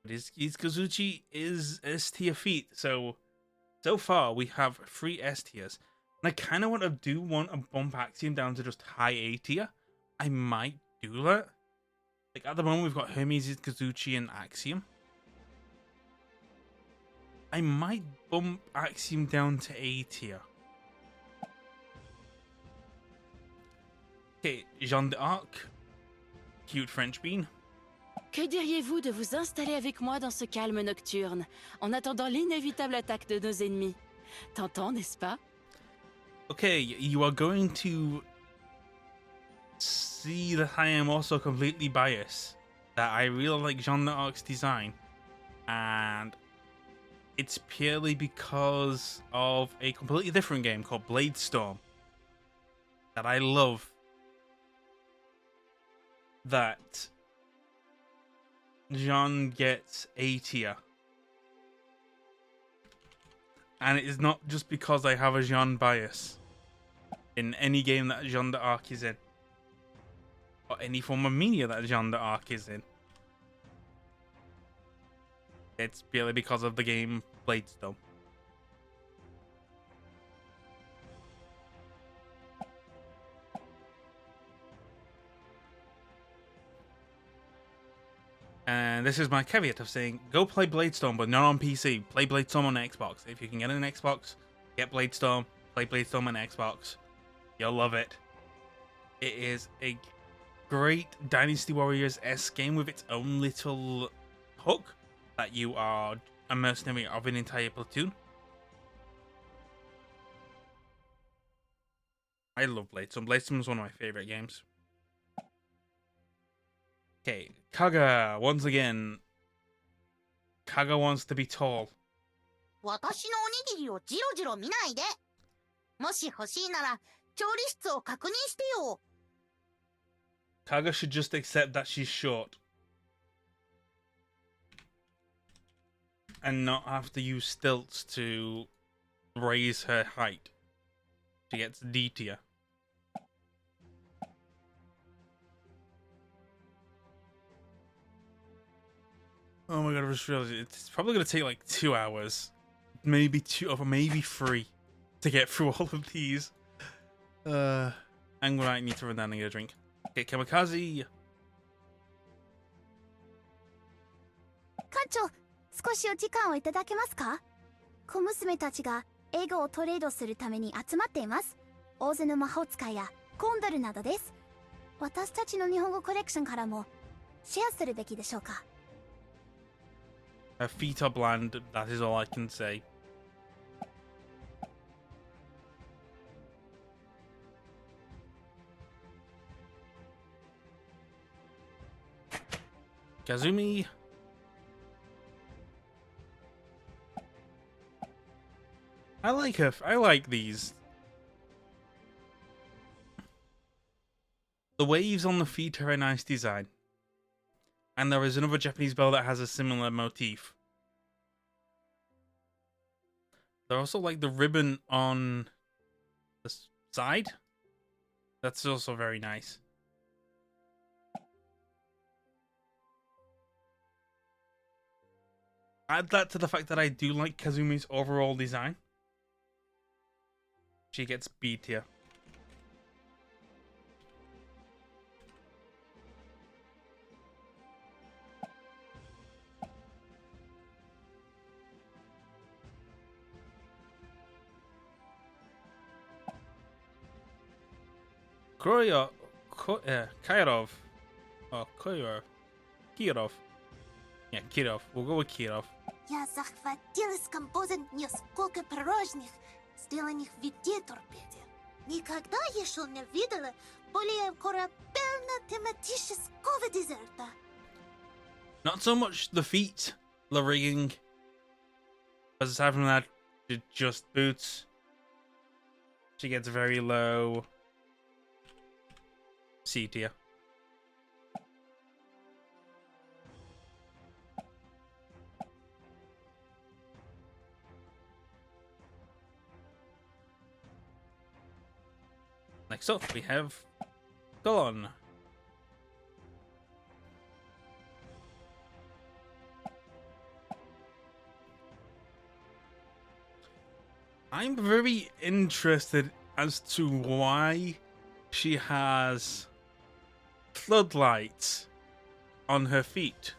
But Kazuchi is S tier feet, so far we have 3 S tiers. And I kind of want to bump Axiom down to just high A tier. I might do that. Like, at the moment we've got Hermes, Kazuchi, and Axiom. I might bump Axiom down to A tier. Okay, Jeanne d'Arc. Cute French bean. Que diriez-vous de vous installer avec moi dans ce calme nocturne, en attendant l'inévitable attaque de nos ennemis? Tentant, n'est-ce pas? Okay, you are going to see that I am also completely biased. That I really like Jeanne d'Arc's design. And it's purely because of a completely different game called Bladestorm that I love. That Jeanne gets A tier. And it is not just because I have a Jeanne bias in any game that Jeanne d'Arc is in, or any form of media that Jeanne d'Arc is in. It's purely because of the game Bladestorm. And this is my caveat of saying, go play Bladestorm, but not on PC. Play Bladestorm on Xbox. If you can get an Xbox, get Bladestorm. Play Bladestorm on Xbox. You'll love it. It is a great Dynasty Warriors-esque game with its own little hook that you are a mercenary of an entire platoon. I love Bladestorm. Bladestorm is one of my favorite games. Okay, Kaga, once again. Kaga wants to be tall. 私のおにぎりをジロジロ見ないで。もし欲しいなら、調理室を確認してよ。Kaga should just accept that she's short. And not have to use stilts to raise her height. She gets D tier. Oh my god, I just realized it's probably going to take like 2 hours. Maybe 2 or maybe 3 to get through all of these. I'm gonna need to run down and get a drink. Okay, Kamikaze. 館長、少しお時間をいただけますか？小娘たちが英語をトレードするために集まっています。大勢の魔法使いやコンドルなどです。私たちの日本語コレクションからもシェアするべきでしょうか？ Her feet are bland, that is all I can say. Kazumi. I like her. I like these. The waves on the feet are a nice design. And there is another Japanese bell that has a similar motif. There also like the ribbon on the side. That's also very nice. Add that to the fact that I do like Kazumi's overall design. She gets B tier. Kirov. Oh, Kirov. Yeah, Kirov. We'll go with Kirov. Я захватилась композом несколько порожних, сделанных в виде торпеды. Никогда еще не видела более корабельно-тематического десерта. Not so much the feet, the rigging. But aside from that, just boots. She gets very low. C tier. Next up, we have Golon. I'm very interested as to why she has floodlights on her feet.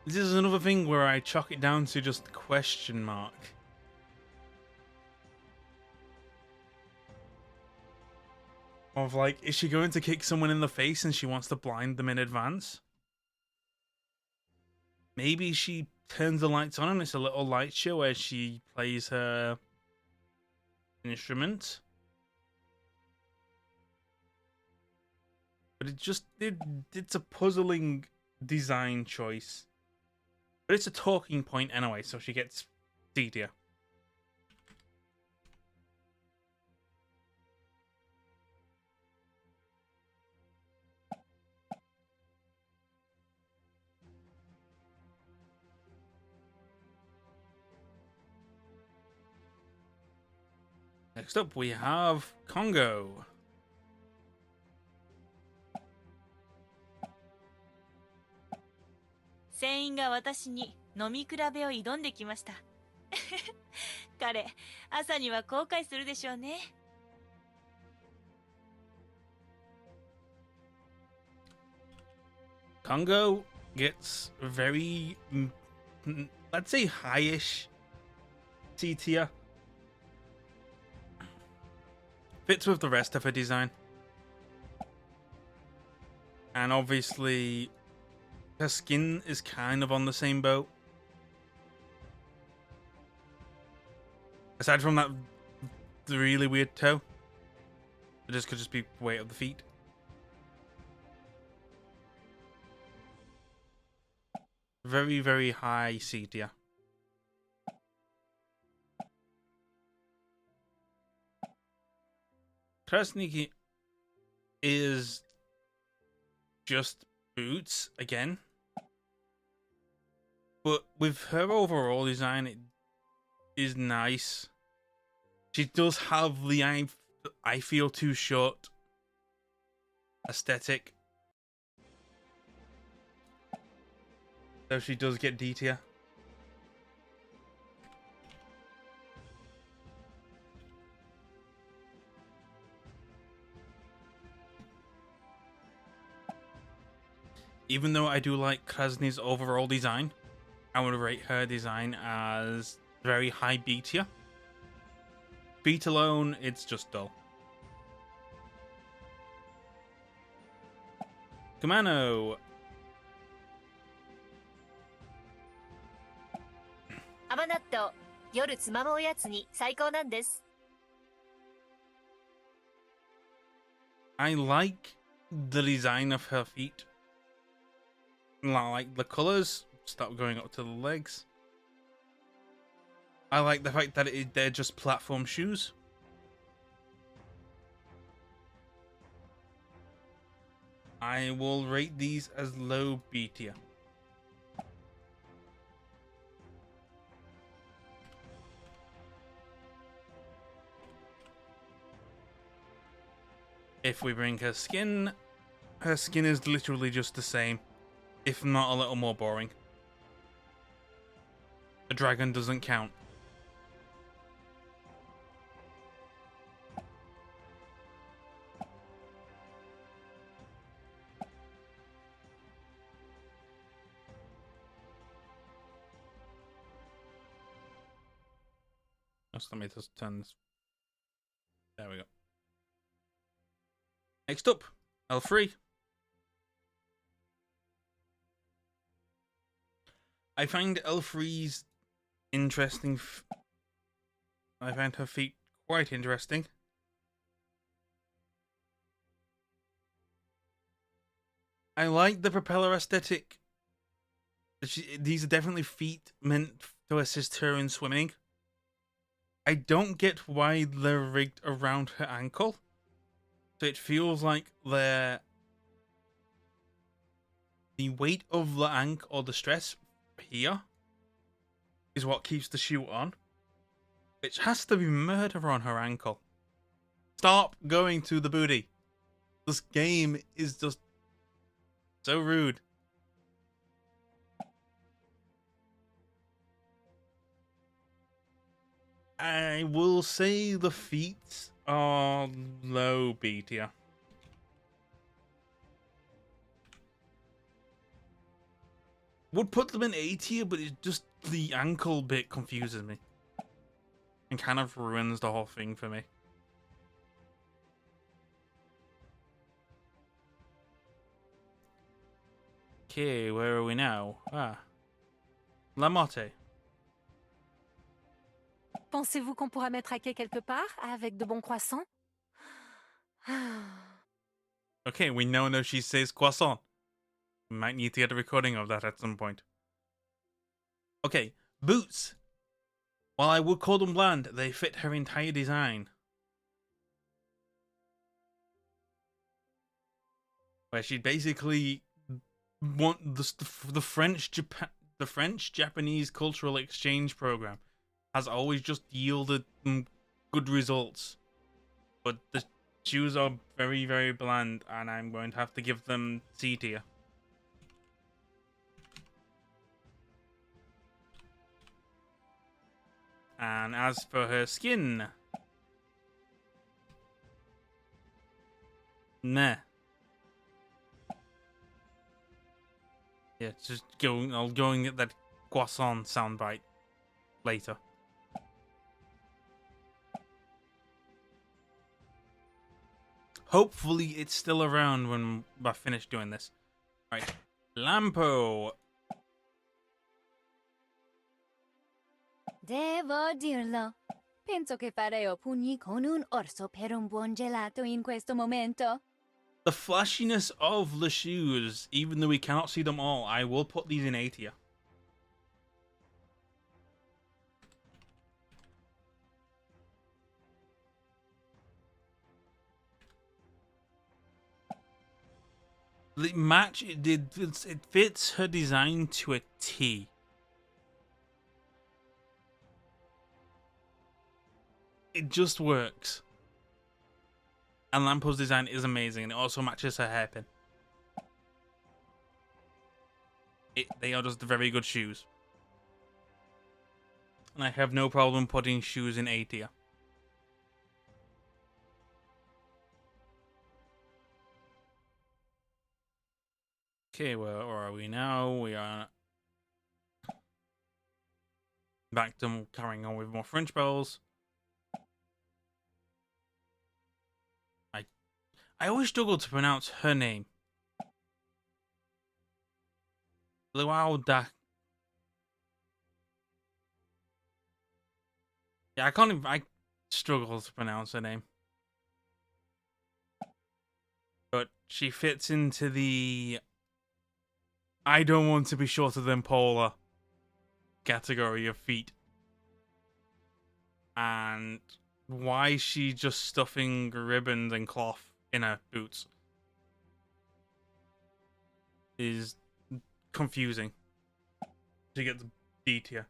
This is another thing where I chalk it down to just question mark. Of like, is she going to kick someone in the face and she wants to blind them in advance? Maybe she turns the lights on and it's a little light show where she plays her instrument. But it's a puzzling design choice. But it's a talking point anyway, so she gets D tier. Next up, we have Congo. Seinが私に飲み比べを挑んできました。彼、朝には後悔するでしょうね。Congo gets very, let's say, high-ish C tier. Fits with the rest of her design. And obviously, her skin is kind of on the same boat. Aside from that really weird toe. This could just be weight of the feet. Very, very high C tier. Krasniki is just boots again. But with her overall design, it is nice. She does have the I feel too short aesthetic. So she does get D tier. Even though I do like Krasny's overall design, I would rate her design as very high B tier. Feet alone, it's just dull. Kumano. 甘納豆、夜つまむおやつに最高なんです。I like the design of her feet. Like the colors start going up to the legs. I like the fact that they're just platform shoes. I will rate these as low B tier. If we bring her skin is literally just the same, if not a little more boring. The dragon doesn't count. Let me just turn this. There we go. Next up, L3. I find L3's interesting. I find her feet quite interesting. I like the propeller aesthetic. These are definitely feet meant to assist her in swimming. I don't get why they're rigged around her ankle. So it feels like the weight of the ankle or the stress here is what keeps the shoe on. Which has to be murder on her ankle. Stop going to the booty. This game is just so rude. I will say the feet are low B tier. Would put them in A tier, but it's just the ankle bit confuses me. And kind of ruins the whole thing for me. Okay, where are we now? Lamotte. Pensez-vous qu'on pourra mettre à quai quelque part avec de bons croissants? Okay, we now know she says croissant. We might need to get a recording of that at some point. Okay, boots. While I would call them bland, they fit her entire design. Where she basically want the French-Japanese cultural exchange program has always just yielded good results. But the shoes are very, very bland, and I'm going to have to give them C tier. And as for her skin, meh. Yeah, just go. I'll go and get that croissant soundbite later. Hopefully, it's still around when I finish doing this. All right, Lampo. Devo dirlo. Penso che farei pugni con un orso per un buon gelato in questo momento. The flashiness of the shoes, even though we cannot see them all, I will put these in A tier. The match, it fits her design to a T. It just works. And Lampo's design is amazing, and it also matches her hairpin. They are just very good shoes. And I have no problem putting shoes in A tier. Okay, where are we now? We are back to carrying on with more French bells. I always struggle to pronounce her name. Luau Da. Yeah, I struggle to pronounce her name. But she fits into the I don't want to be shorter than Paula category of feet. And why is she just stuffing ribbons and cloth in her boots is confusing to get the D tier.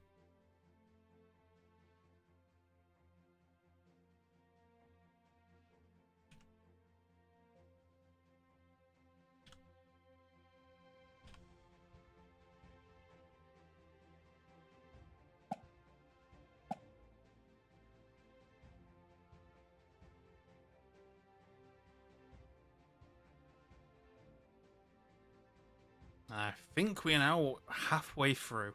I think we are now halfway through.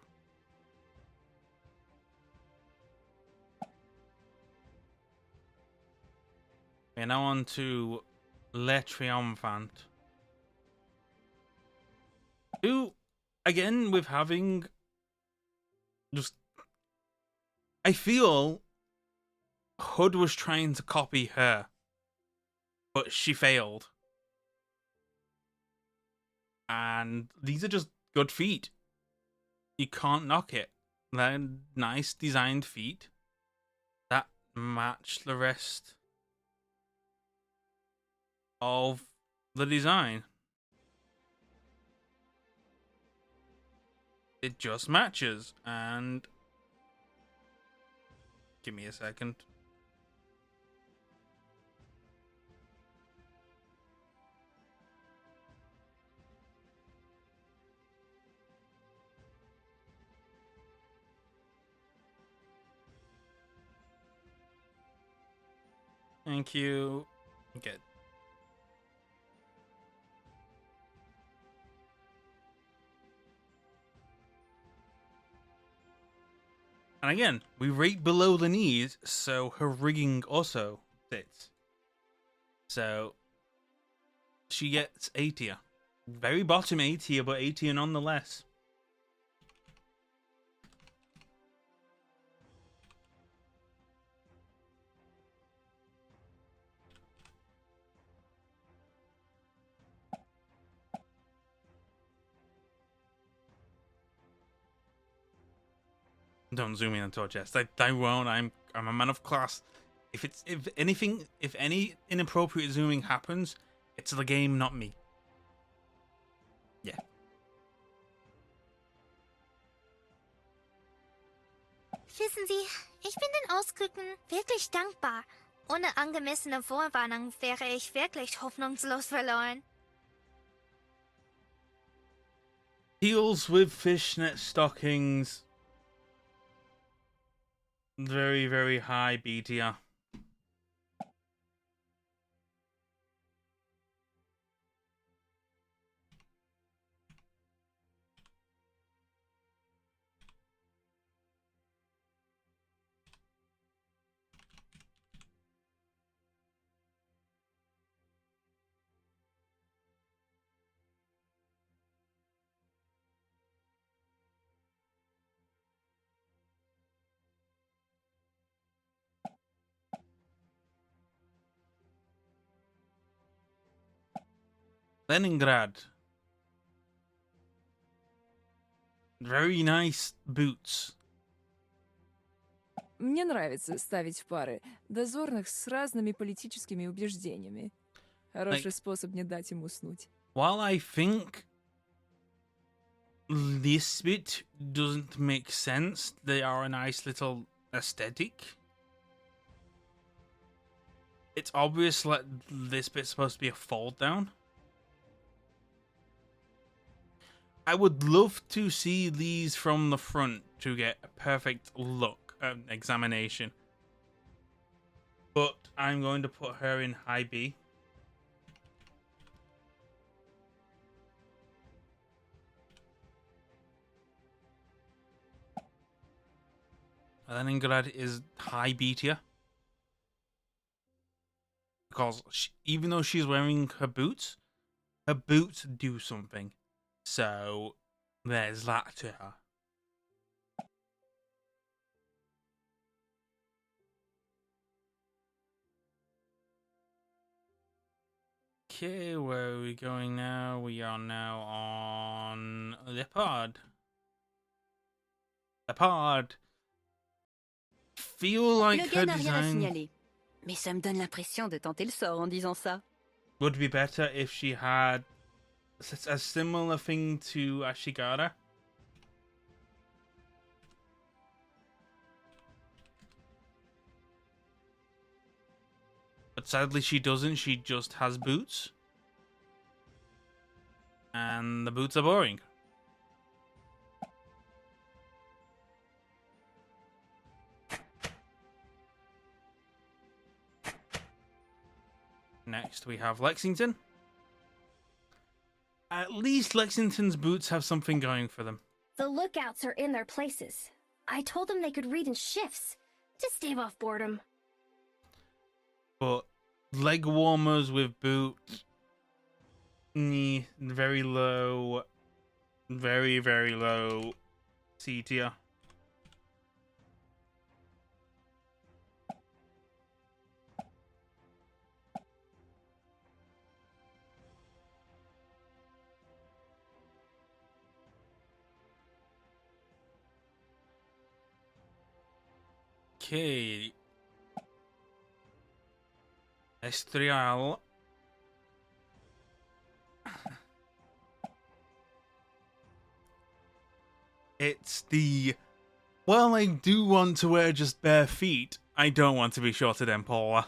We're now on to Le Triomphant. Who, again, with having just... I feel Hood was trying to copy her, but she failed. And these are just good feet. You can't knock it. They're nice designed feet that match the rest of the design. It just matches, and give me a second. Thank you. Good. And again, we rate below the knees, so her rigging also fits. So she gets A tier. Very bottom A tier, but A tier nonetheless. Don't zoom in onto her chest. I won't. I'm a man of class. If any inappropriate zooming happens, it's the game, not me. Yeah. Wissen Sie, ich bin den Ausdrücken wirklich dankbar. Ohne angemessene Vorwarnung wäre ich wirklich hoffnungslos verloren. Heels with fishnet stockings. Very, very high B tier. Leningrad. Very nice boots. Мне нравится ставить в пары дозорных с разными политическими убеждениями. Хороший способ не дать им уснуть. While I think this bit doesn't make sense, they are a nice little aesthetic. It's obvious that this bit's supposed to be a fold down. I would love to see these from the front to get a perfect look, examination. But I'm going to put her in high B. Leningrad is high B tier. Because even though she's wearing her boots do something. So there's that to her. Okay, where are we going now? We are now on Leopard. Leopard. Feel like her design Mais ça me donne l'impression de tenter le sort en disant ça. would be better if she had a similar thing to Ashigara. But sadly she doesn't, she just has boots. And the boots are boring. Next we have Lexington. At least Lexington's boots have something going for them. The lookouts are in their places. I told them they could read in shifts to stave off boredom. But leg warmers with boots, very low, very low C tier. Okay. Estrial. It's the... Well, I do want to wear just bare feet. I don't want to be shorter than Paula.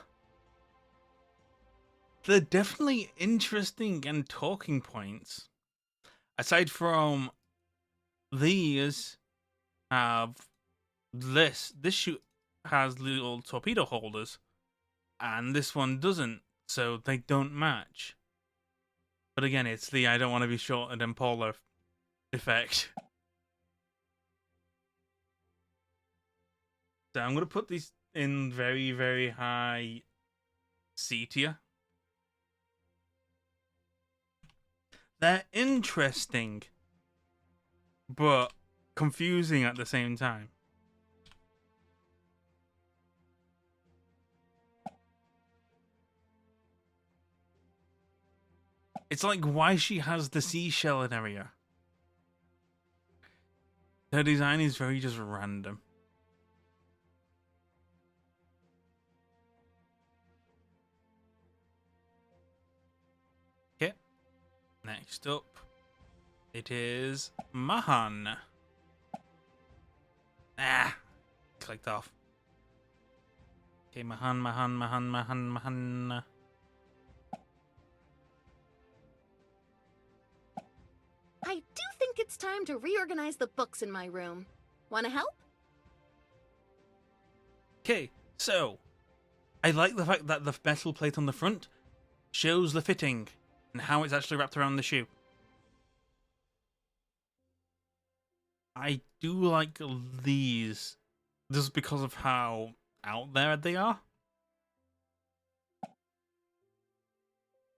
They're definitely interesting and talking points. Aside from these, have this shoe has little torpedo holders, and this one doesn't, so they don't match. But again, it's the I don't want to be shorter than Paula effect. So I'm going to put these in very high C tier. They're interesting, but confusing at the same time. It's like why she has the seashell in area. Her design is very just random. Okay. Next up, it is Mahan. Ah, clicked off. Okay, Mahan. I do think it's time to reorganize the books in my room. Wanna help? Okay, so I like the fact that the metal plate on the front shows the fitting and how it's actually wrapped around the shoe. I do like these just because of how out there they are.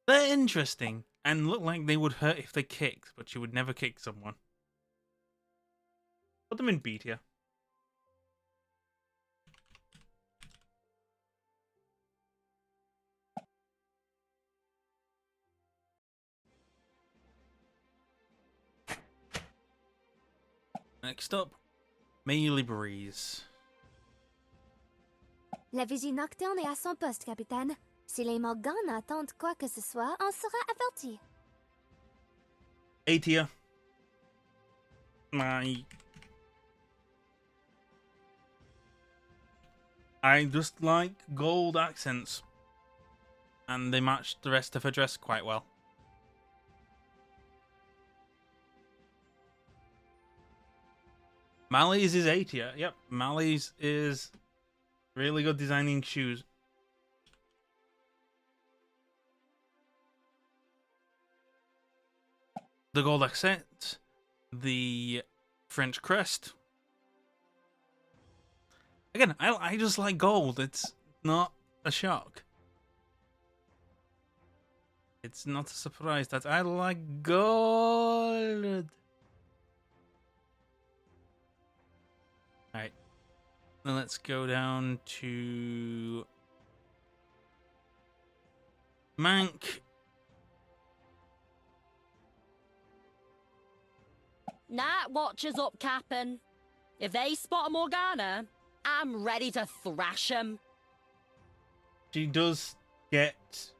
They're interesting and look like they would hurt if they kicked, but you would never kick someone. Put them in B tier. Next up, Melee Breeze. La vigie nocturne est à son poste, capitaine. Si les Morgans attendent quoi que ce soit, on sera averti. A tier. I just like gold accents, and they match the rest of her dress quite well. Mally's is A tier. Yep, Mally's is really good designing shoes. The gold accent, the French crest. Again, I just like gold. It's not a shock. It's not a surprise that I like gold. Alright. Then let's go down to Mank. Night watchers up, Cap'n. If they spot a Morgana, I'm ready to thrash 'em. She does get,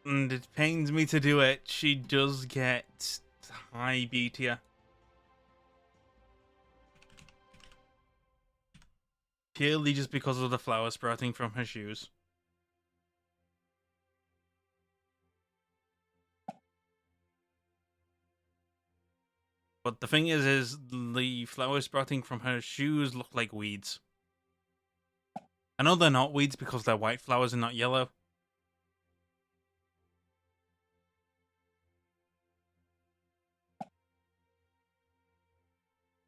and it pains me to do it, she does get high B tier. Purely just because of the flowers sprouting from her shoes. But the thing is the flowers sprouting from her shoes look like weeds. I know they're not weeds because they're white flowers and not yellow.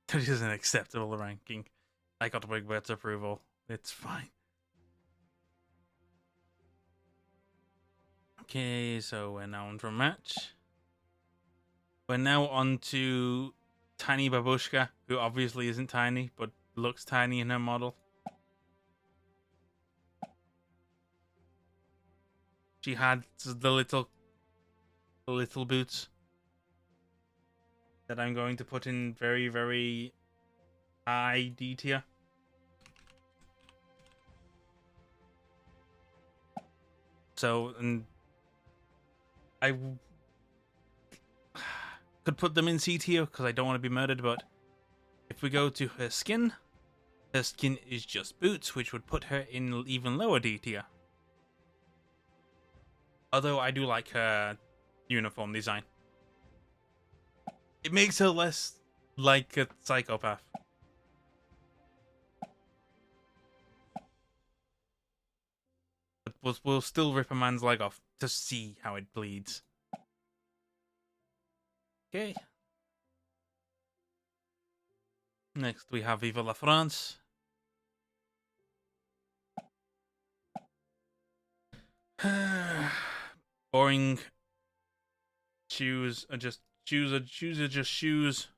That is an acceptable ranking. I got Big Bird's approval. It's fine. Okay, so we're now on for a match. We're now on to Tiny Babushka, who obviously isn't tiny, but looks tiny in her model. She had the little boots that I'm going to put in very, very high D tier. So, and I could put them in C tier because I don't want to be murdered, but if we go to her skin is just boots, which would put her in even lower D tier. Although I do like her uniform design. It makes her less like a psychopath. But we'll still rip a man's leg off to see how it bleeds. Okay. Next we have Viva la France. Boring. Shoes are just shoes.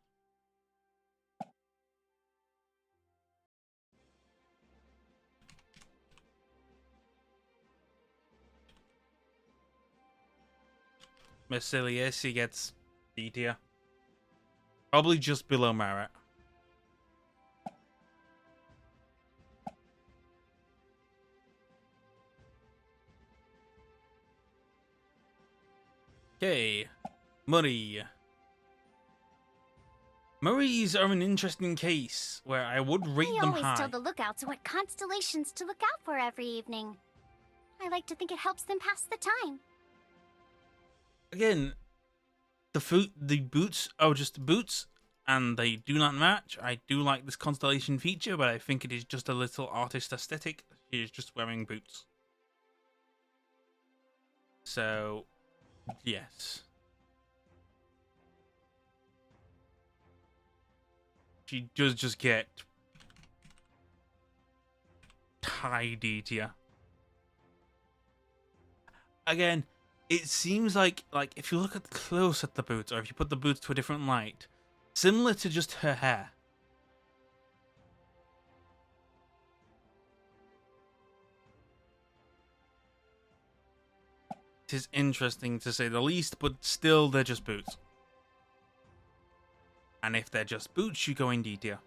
Mercilliesi gets D tier. Probably just below Marat. Okay, Murray. Murrays are an interesting case where I would rate I them always high. tell the lookouts what constellations to look out for every evening. I like to think it helps them pass the time. Again, the boots are just boots, and they do not match. I do like this constellation feature, but I think it is just a little artist aesthetic. She is just wearing boots. So, yes. She does just get high D tier. Again, it seems like if you look at close at the boots, or if you put the boots to a different light, similar to just her hair. It is interesting to say the least, but still they're just boots. And if they're just boots, you go in D tier.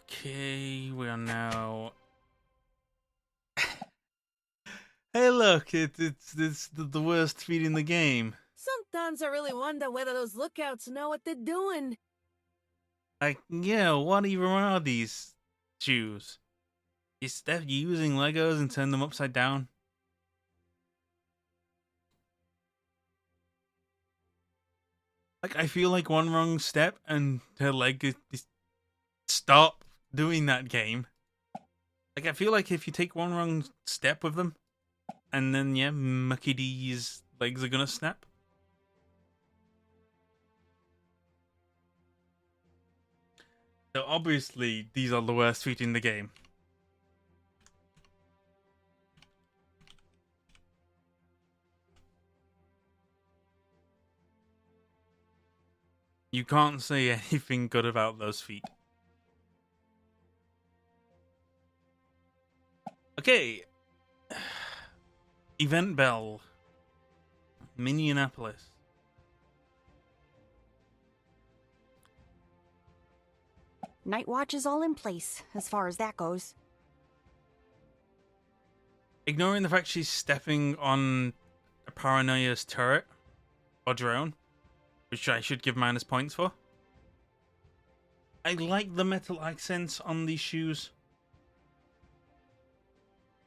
Okay, we are now... Hey look, it's the worst feet in the game. Sometimes I really wonder whether those lookouts know what they're doing. Like, yeah, what even are these shoes? Is Steph using Legos and turn them upside down? Like, I feel like one wrong step and her leg is stop doing that game. Like, I feel like if you take one wrong step with them, and then, yeah, Mucky D's legs are gonna snap. So, obviously, these are the worst feet in the game. You can't say anything good about those feet. Okay. Event Bell. Minneapolis. Night watch is all in place, as far as that goes. Ignoring the fact she's stepping on a Paranoia's turret or drone, which I should give minus points for. I like the metal accents on these shoes.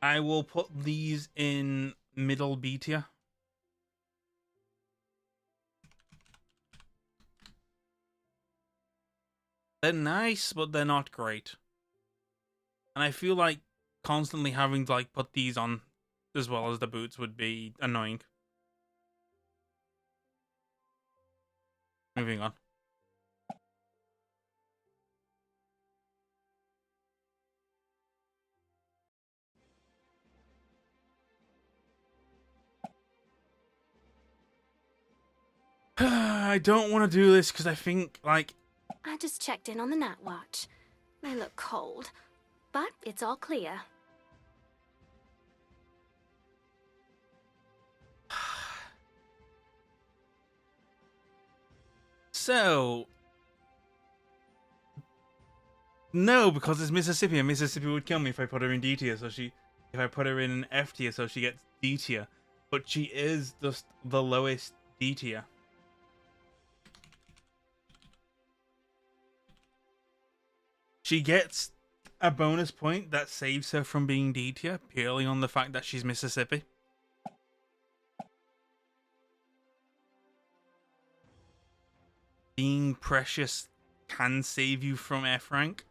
I will put these in middle B tier. They're nice, but they're not great. And I feel like constantly having to like put these on as well as the boots would be annoying. Moving on. I don't want to do this because I think, like... I just checked in on the night watch. They look cold, but it's all clear. So... No, because it's Mississippi, and Mississippi would kill me if I put her in D tier, so if I put her in F tier, so she gets D tier. But she is just the lowest D tier. She gets a bonus point that saves her from being D tier purely on the fact that she's Mississippi. Being precious can save you from F rank.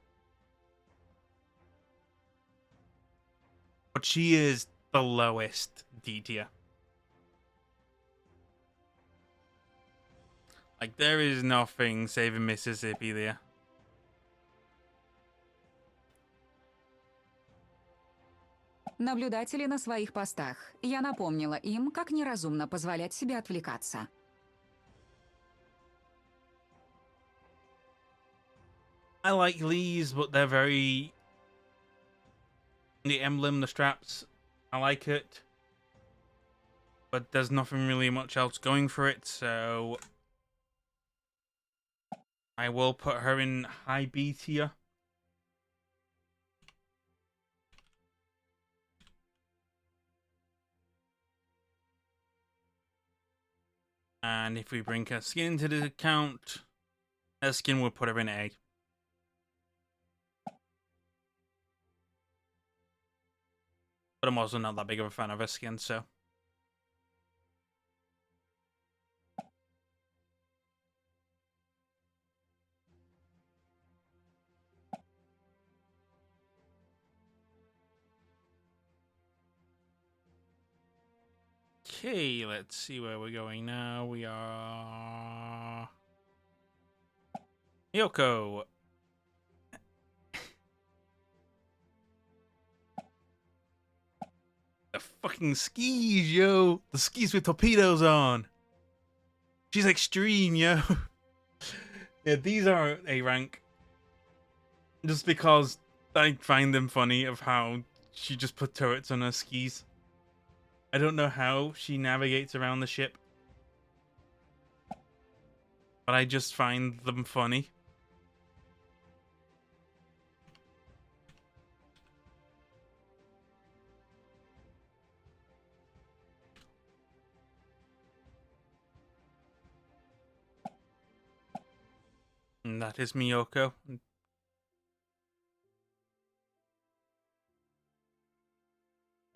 But she is the lowest D tier. Like, there is nothing saving Mississippi there. Наблюдатели на своих постах. Я напомнила им, как неразумно позволять себе отвлекаться. I like these, but they're very... The emblem, the straps, I like it. But there's nothing really much else going for it, so... I will put her in high B tier. And if we bring her skin into the account, her skin will put her in A. But I'm also not that big of a fan of her skin, so... Okay, let's see where we're going now. We are... Yoko. The fucking skis, yo. The skis with torpedoes on. She's extreme, yo. Yeah, these are A rank. Just because I find them funny of how she just put turrets on her skis. I don't know how she navigates around the ship, but I just find them funny. And that is Miyoko.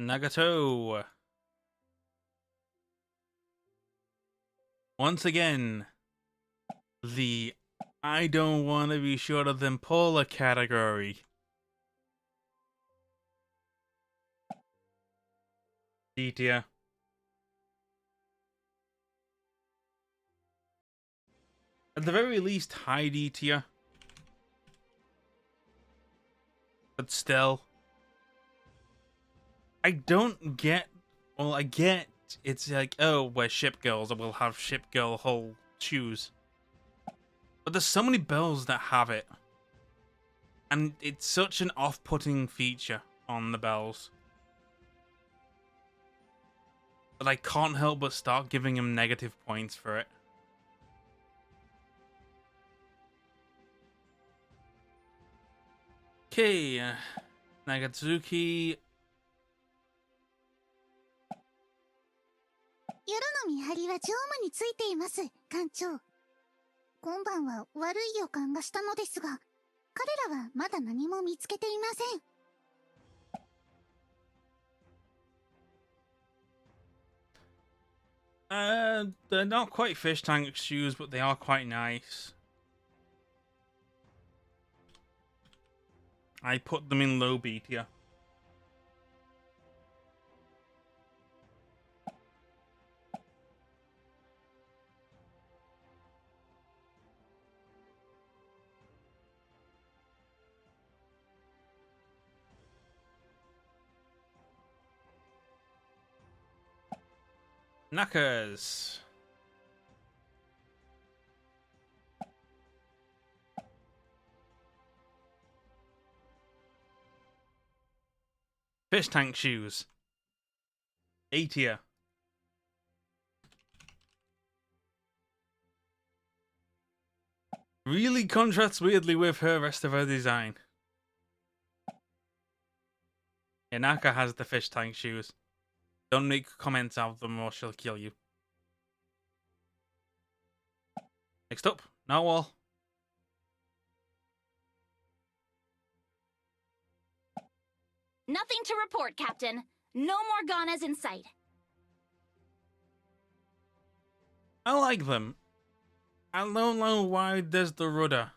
Nagato. Once again, the I don't want to be shorter than Paula category. D tier. At the very least, high D tier. But still, I don't get. Well, I get it's like, oh, we're ship girls, and we'll have ship girl whole shoes. But there's so many bells that have it, and it's such an off-putting feature on the bells that I can't help but start giving them negative points for it. Okay, Nagatsuki. 夜の見張りは乗務についています、艦長。今晩は悪い予感がしたのですが、彼らはまだ何も見つけていません。They're not quite fish tank shoes, but they are quite nice. I put them in low B tier. Knackers. Fish tank shoes. A tier. Really contrasts weirdly with her rest of her design. Inaka has the fish tank shoes. Don't make comments of them or she'll kill you. Next up, Narwhal. Nothing to report, Captain. No more Ganas in sight. I like them. I don't know why there's the rudder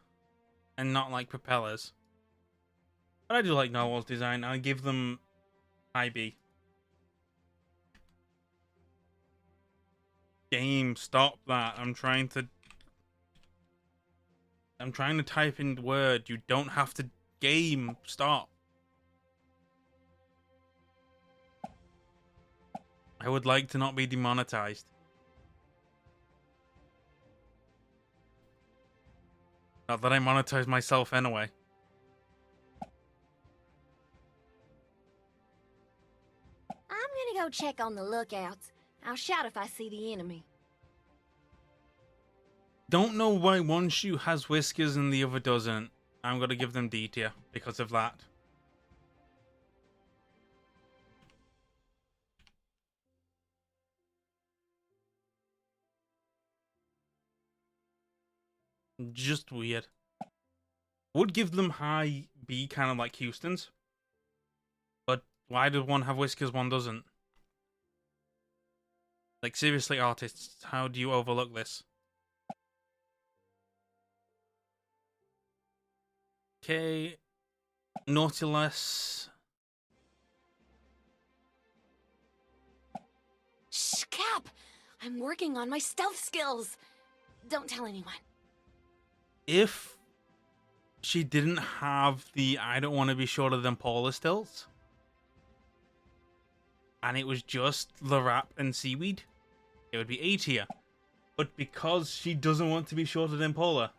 and not like propellers. But I do like Narwhal's design. I give them high B. Game, stop that. I'm trying to type in word. You don't have to game. Stop. I would like to not be demonetized. Not that I monetize myself anyway. I'm gonna go check on the lookouts. I'll shout if I see the enemy. Don't know why one shoe has whiskers and the other doesn't. I'm gonna give them D tier because of that. Just weird. Would give them high B, kind of like Houston's. But why does one have whiskers, one doesn't? Like, seriously, artists, how do you overlook this? Okay. Nautilus. Shh, Cap! I'm working on my stealth skills. Don't tell anyone. If she didn't have the I don't want to be shorter than Paula stilts, and it was just the wrap and seaweed, it would be A tier. But because she doesn't want to be shorter than Paula,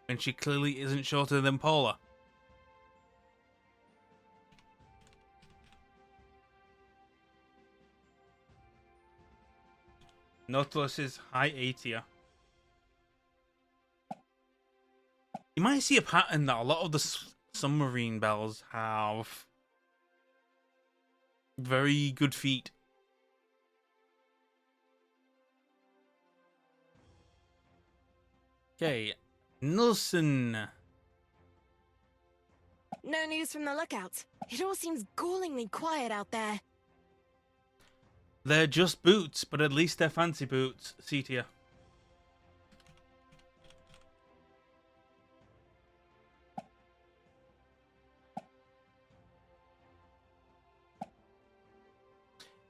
and she clearly isn't shorter than Paula, Nautilus is high A tier. You might see a pattern that a lot of the submarine bells have very good feet. Okay, Nilsson. No news from the lookouts. It all seems gallingly quiet out there. They're just boots, but at least they're fancy boots. C tier.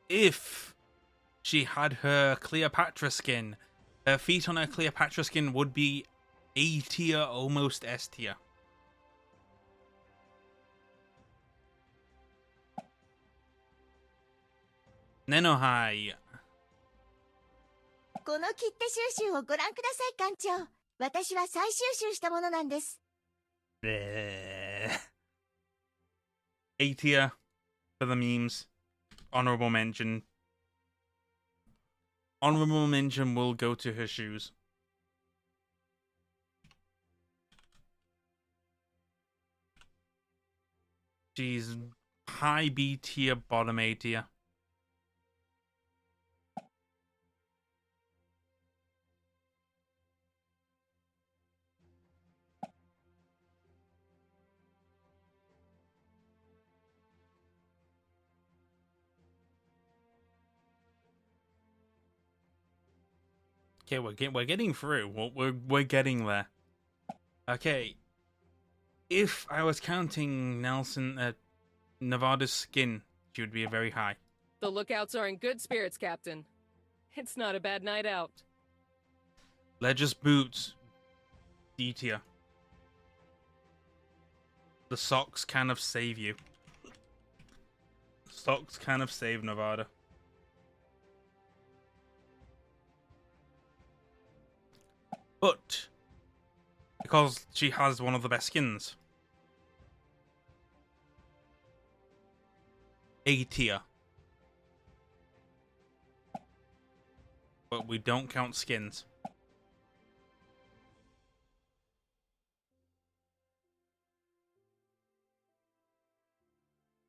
If she had her Cleopatra skin, her feet on her Cleopatra skin would be A tier, almost S tier. Nenohai. この切手収集をご覧ください、館長。私は再収集したものなんです。A tier for the memes. Honorable mention. Honorable mention will go to her shoes. She's high B tier, bottom A tier. Okay, we're getting through. We're getting there. Okay, if I was counting Nevada's skin, she would be a very high. The lookouts are in good spirits, Captain. It's not a bad night out. Ledger's boots, D tier. The socks kind of save you. Socks kind of save Nevada. But because she has one of the best skins. A tier. But we don't count skins.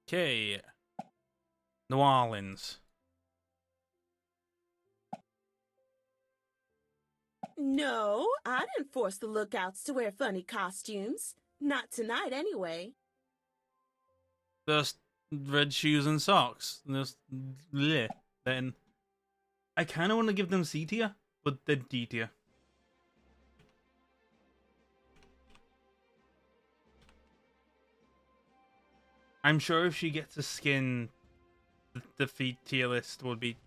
Okay. New Orleans. No, I didn't force the lookouts to wear funny costumes. Not tonight, anyway. Just red shoes and socks. Just bleh. Then I kind of want to give them C tier, but they're D tier. I'm sure if she gets a skin, the feet tier list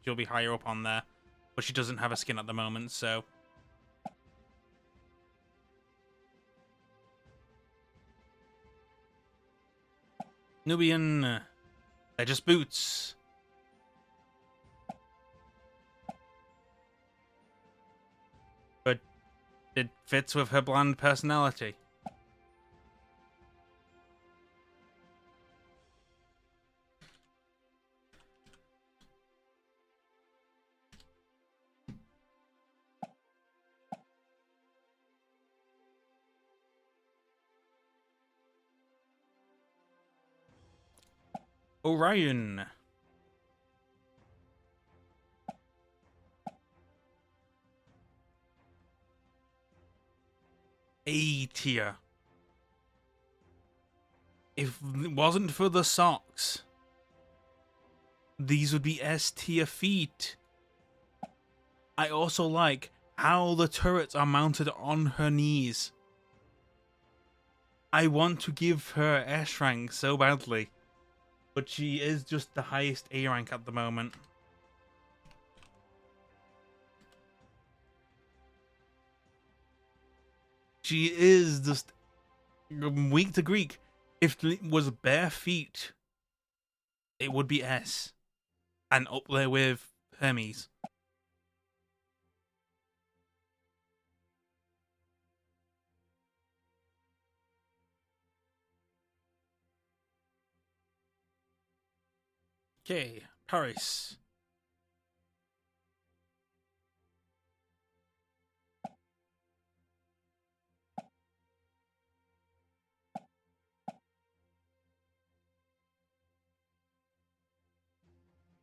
she'll be higher up on there, but she doesn't have a skin at the moment, so. Nubian, they're just boots. But it fits with her bland personality. Orion. A tier. If it wasn't for the socks, these would be S tier feet. I also like how the turrets are mounted on her knees. I want to give her S rank so badly. But she is just the highest A rank at the moment. She is just weak to Greek. If it was bare feet, it would be S. And up there with Hermes. Okay, Paris.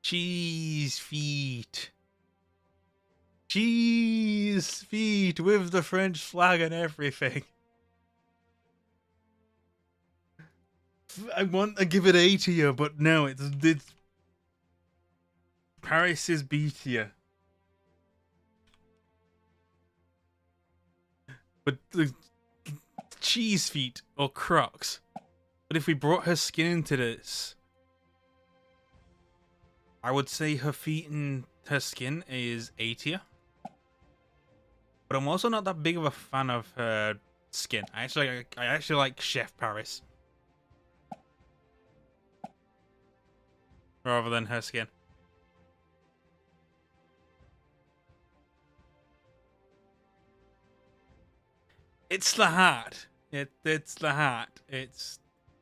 Cheese feet. Cheese feet with the French flag and everything. I want to give it A tier, but no, it's Paris is B tier. But the cheese feet or Crocs. But if we brought her skin into this, I would say her feet and her skin is A tier. But I'm also not that big of a fan of her skin. I actually like Chef Paris rather than her skin. It's the hat. It's the hat. It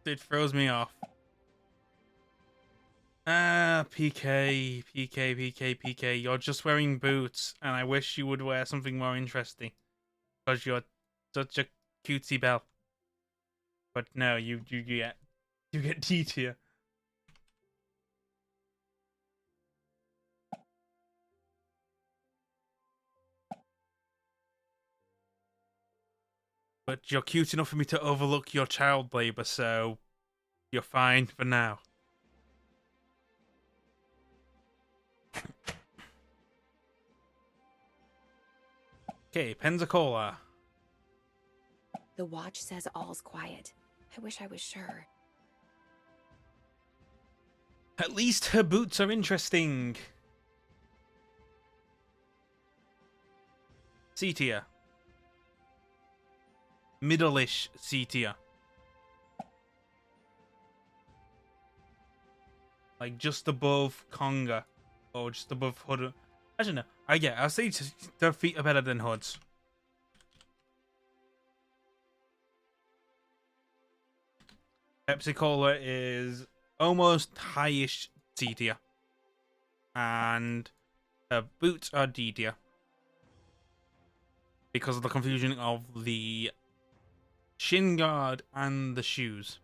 throws me off. PK. You're just wearing boots, and I wish you would wear something more interesting, because you're such a cutesy belle. But no, you get D tier. But you're cute enough for me to overlook your child labor, so you're fine for now. Okay, Pensacola. The watch says all's quiet. I wish I was sure. At least her boots are interesting. C tier. Middle-ish C tier. Like just above Conga. Or just above Hood. I don't know. I'll say their feet are better than Hood's. Pepsi Cola is almost high-ish C tier. And her boots are D tier. Because of the confusion of the shin guard and the shoes.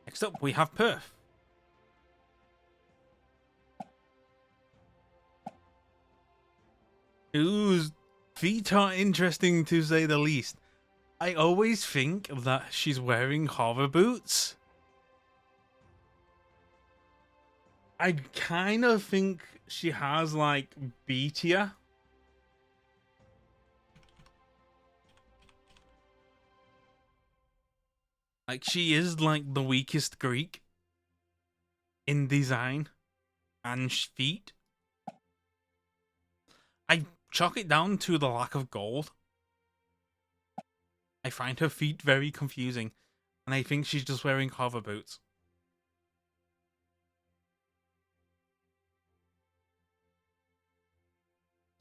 Next up, we have Perth. Whose feet are interesting to say the least. I always think that she's wearing hover boots. I kind of think she has like B tier. Like she is like the weakest Greek in design and feet. I chalk it down to the lack of gold. I find her feet very confusing, and I think she's just wearing hover boots.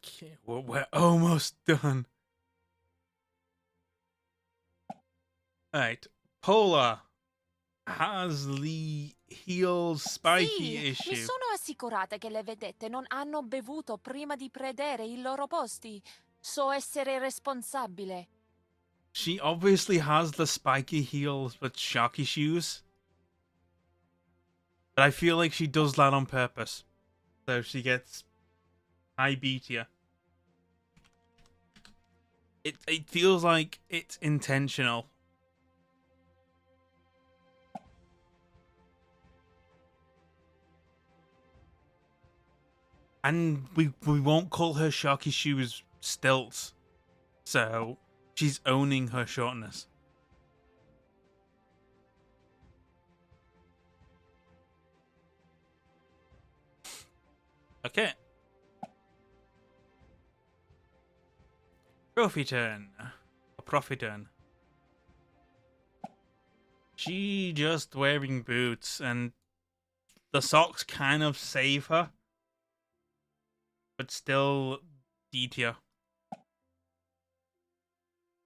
Okay, well, we're almost done. Alright, Pola has the heels spiky issue. Mi sono assicurata che le vedette non hanno bevuto prima di prendere i loro posti. So essere responsabile. She obviously has the spiky heels but sharky shoes. But I feel like she does that on purpose. So she gets high B tier. It feels like it's intentional. And we won't call her sharky shoes stilts. So she's owning her shortness. Okay. Trophy turn. Profit turn. She just wearing boots and the socks kind of save her. But still D tier.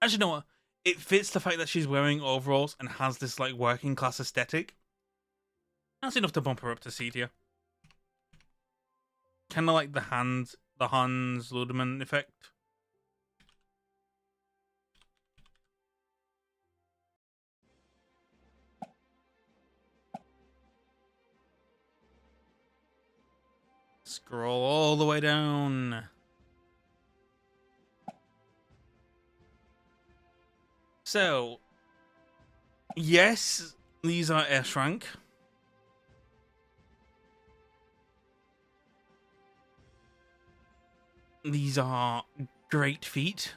Actually, you know what? It fits the fact that she's wearing overalls and has this like working class aesthetic. That's enough to bump her up to C tier. Kind of like the Hans Ludemann effect. Scroll all the way down. So, yes, these are S rank. These are great feet.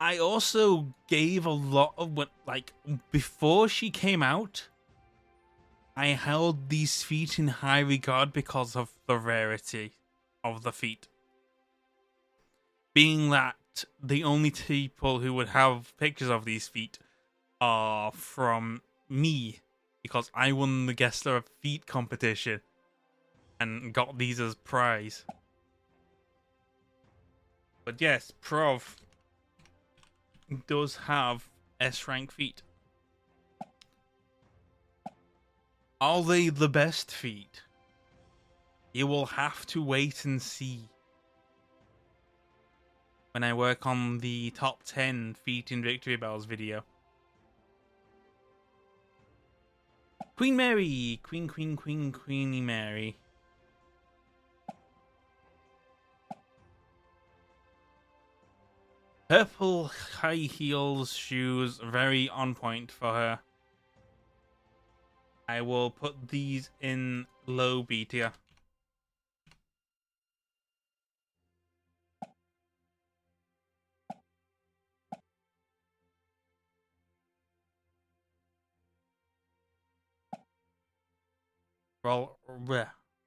I also gave a lot of what, like, before she came out, I held these feet in high regard because of the rarity of the feet. Being that the only people who would have pictures of these feet are from me, because I won the Gessler feet competition and got these as prize. But yes, Prov does have S rank feet. Are they the best feet? You will have to wait and see when I work on the top 10 feet in Victory Bells video. Queen Mary! Queenie Mary. Purple high heels shoes, very on point for her. I will put these in low B tier.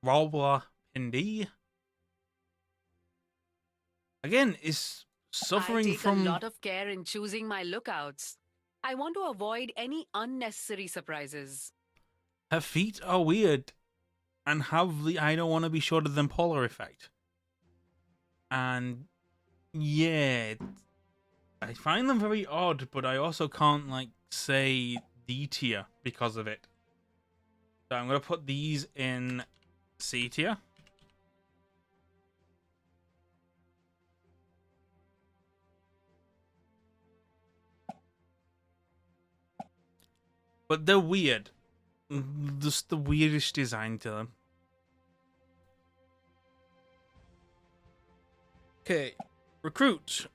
Roller Pindi. Again, is suffering I take from... a lot of care in choosing my lookouts. I want to avoid any unnecessary surprises. Her feet are weird and have the I don't want to be shorter than Polar effect. And yeah, I find them very odd, but I also can't like say D tier because of it. So I'm going to put these in C tier. But they're weird. Just the weirdest design to them. Okay. Recruit.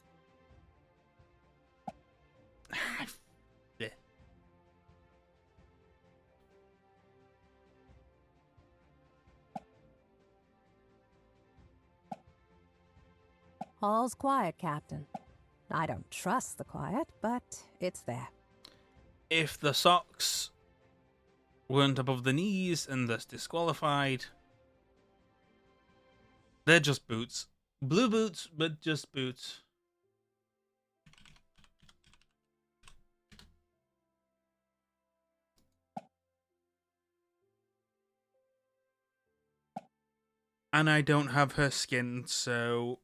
Yeah. All's quiet, Captain. I don't trust the quiet, but it's there. If the socks weren't above the knees and thus disqualified, they're just boots. Blue boots, but just boots. And I don't have her skin, so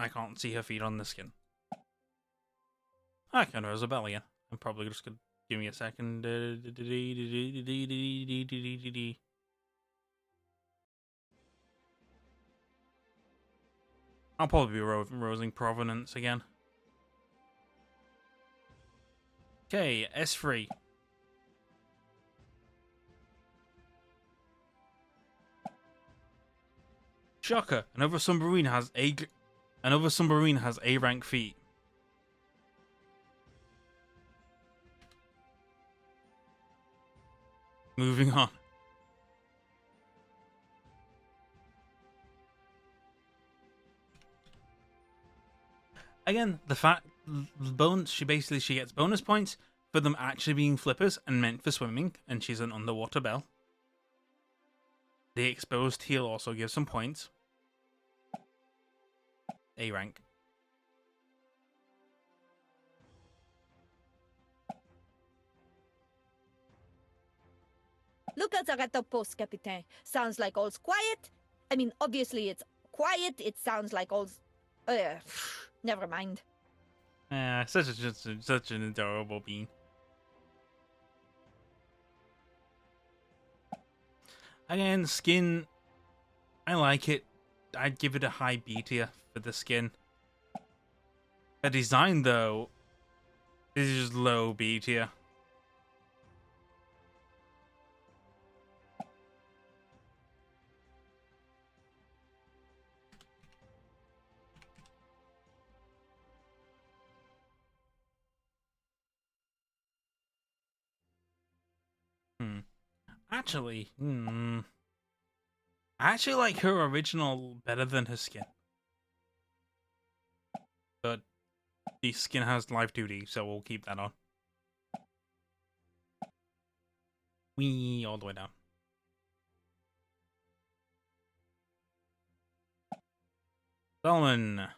I can't see her feet on the skin. I can know there's a belly. I'm probably just gonna give me a second. I'll probably be rosing Provenance again. Okay, S3. Shocker! Another submarine has A rank feet. Moving on. Again, the fact she gets bonus points for them actually being flippers and meant for swimming, and she's an underwater belle. The exposed heel also gives some points. A rank. Look at the red post, Captain. Sounds like all's quiet. I mean, obviously it's quiet. It sounds like all's... never mind. Such an adorable bean. Again, skin, I like it. I'd give it a high B tier for the skin. The design, though, is just low B tier. Actually, I actually like her original better than her skin. But the skin has live 2D, so we'll keep that on. Wee, all the way down. Solomon.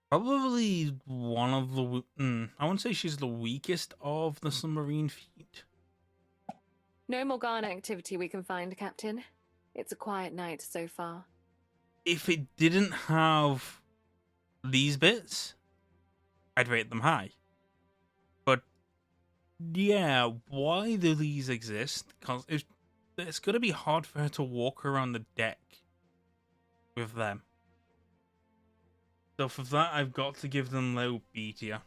Probably one of the... I wouldn't say she's the weakest of the submarine feet. No Morgana activity we can find, Captain. It's a quiet night so far. If it didn't have these bits, I'd rate them high. But yeah, why do these exist? Because it's going to be hard for her to walk around the deck with them. So for that, I've got to give them low B tier.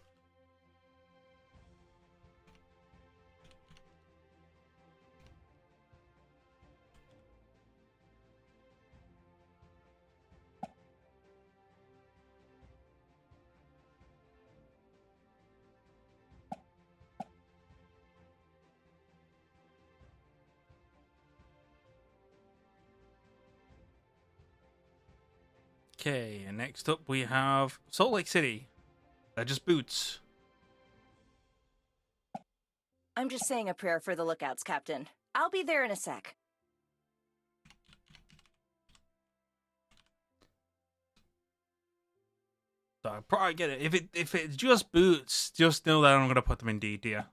Okay, and next up we have Salt Lake City. They're just boots. I'm just saying a prayer for the lookouts, Captain. I'll be there in a sec. So I probably get it. If it's just boots, just know that I'm gonna put them in D tier.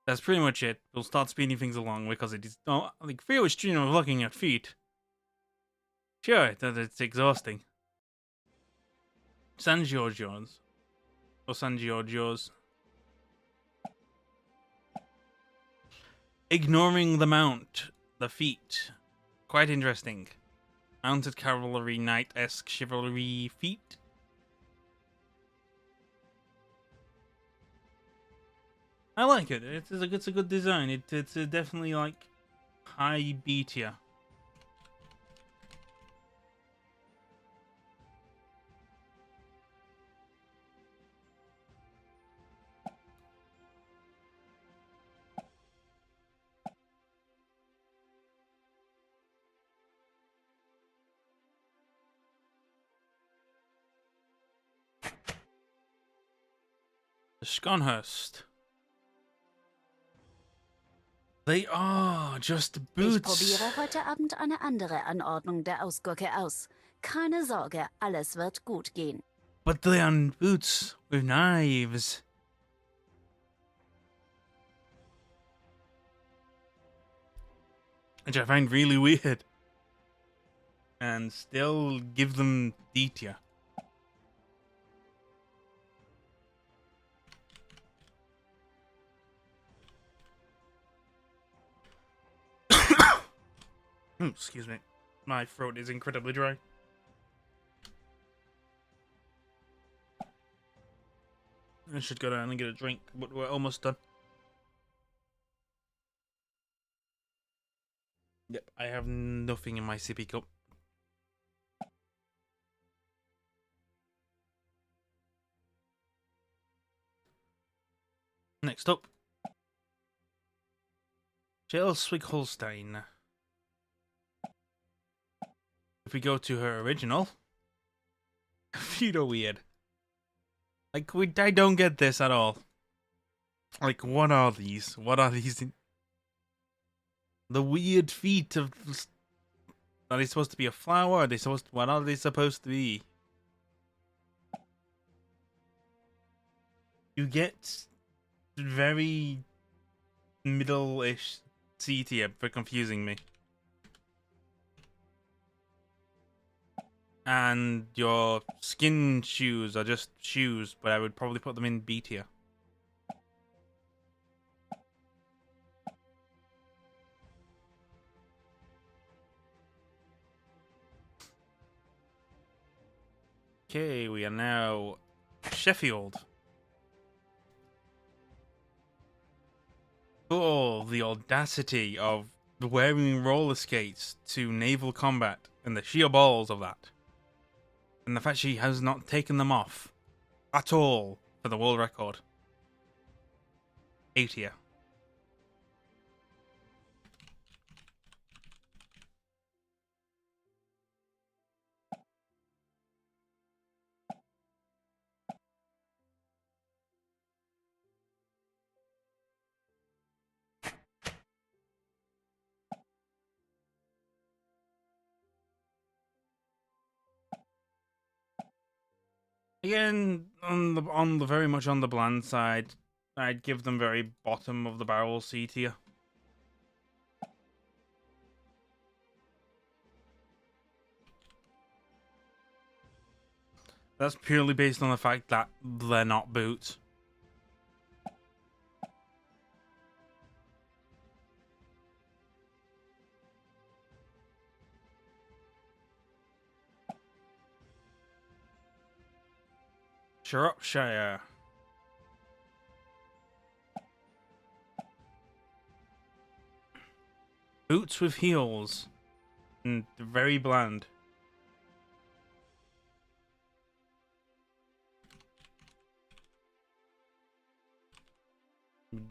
That's pretty much it. We'll start speeding things along because it is like fear extreme of looking at feet. Sure, it's exhausting. San Giorgio's. Or San Giorgio's. Ignoring the mount. The feet. Quite interesting. Mounted cavalry knight-esque chivalry feet. I like it. It's a good design. It's definitely like high B tier. The Scharnhorst. They are just Ich boots. probiere heute Abend eine andere Anordnung der Ausgucke aus. Keine Sorge, alles wird gut gehen. But they are boots with knives. Which I find really weird. And still give them D tier. Excuse me. My throat is incredibly dry. I should go down and get a drink, but we're almost done. Yep, I have nothing in my sippy cup. Next up, Schleswig-Holstein. If we go to her original, feet are weird. Like, I don't get this at all. Like, what are these? What are these? The weird feet of... Are they supposed to be a flower? Are they supposed to... What are they supposed to be? You get very middle-ish C tier for confusing me. And your skin shoes are just shoes, but I would probably put them in B tier. Okay, we are now Sheffield. Oh, the audacity of wearing roller skates to naval combat and the sheer balls of that. And the fact she has not taken them off at all for the world record. A tier. Again, on the very much on the bland side, I'd give them very bottom of the barrel C tier. That's purely based on the fact that they're not boots. Shropshire. Boots with heels. And very bland.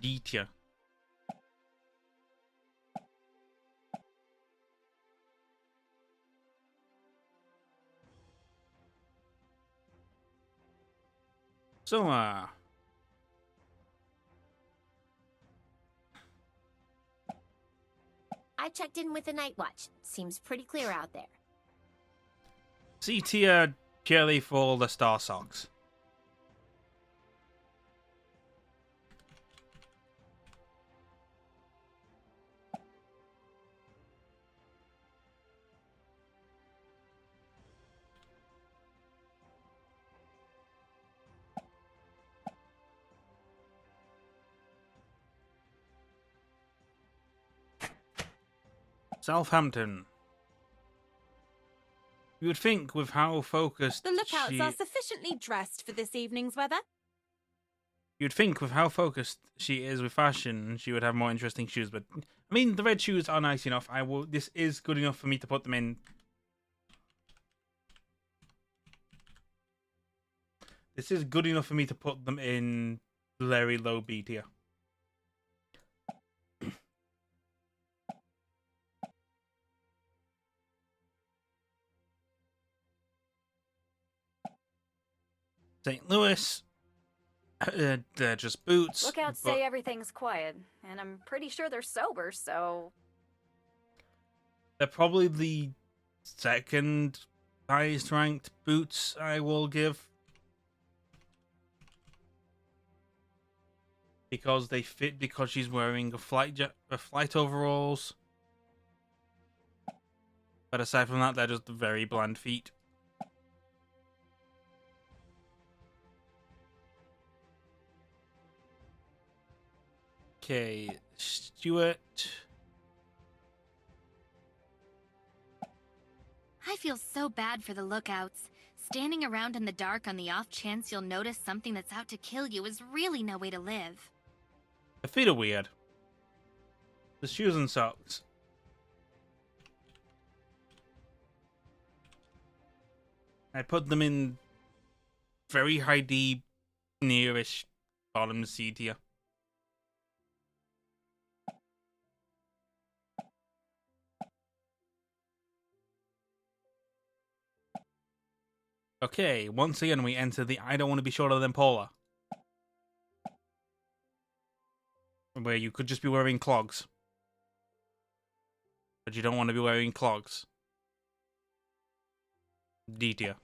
D tier. So, I checked in with the night watch. Seems pretty clear out there. C tier purely for the star socks. Southampton. You would think with how focused The lookouts she... are sufficiently dressed for this evening's weather. You'd think with how focused she is with fashion, she would have more interesting shoes. But I mean, the red shoes are nice enough. This is good enough for me to put them in. This is good enough for me to put them in very low B tier. St. Louis, they're just boots. Lookouts say everything's quiet, and I'm pretty sure they're sober, so... They're probably the second highest ranked boots I will give. Because they fit, because she's wearing a flight overalls. But aside from that, they're just very bland feet. Okay, Stuart. I feel so bad for the lookouts. Standing around in the dark on the off chance you'll notice something that's out to kill you is really no way to live. The feet are weird. The shoes and socks. I put them in very high D, nearish bottom C tier. Okay, once again we enter the I don't want to be shorter than Paula. Where you could just be wearing clogs. But you don't want to be wearing clogs. D tier.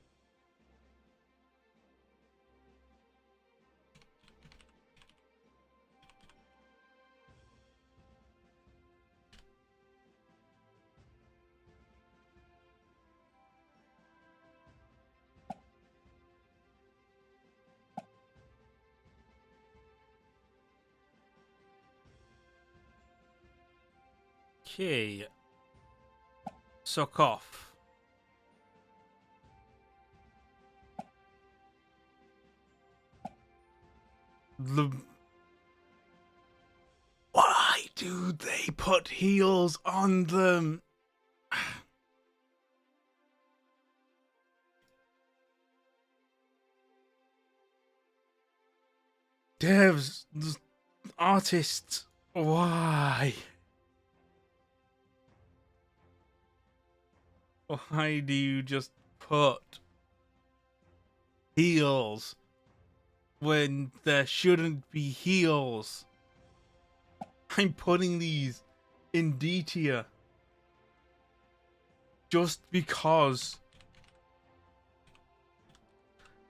Okay. Sokoff. Why do they put heels on them? Devs, Artists, why? Why do you just put heels when there shouldn't be heels? I'm putting these in D tier just because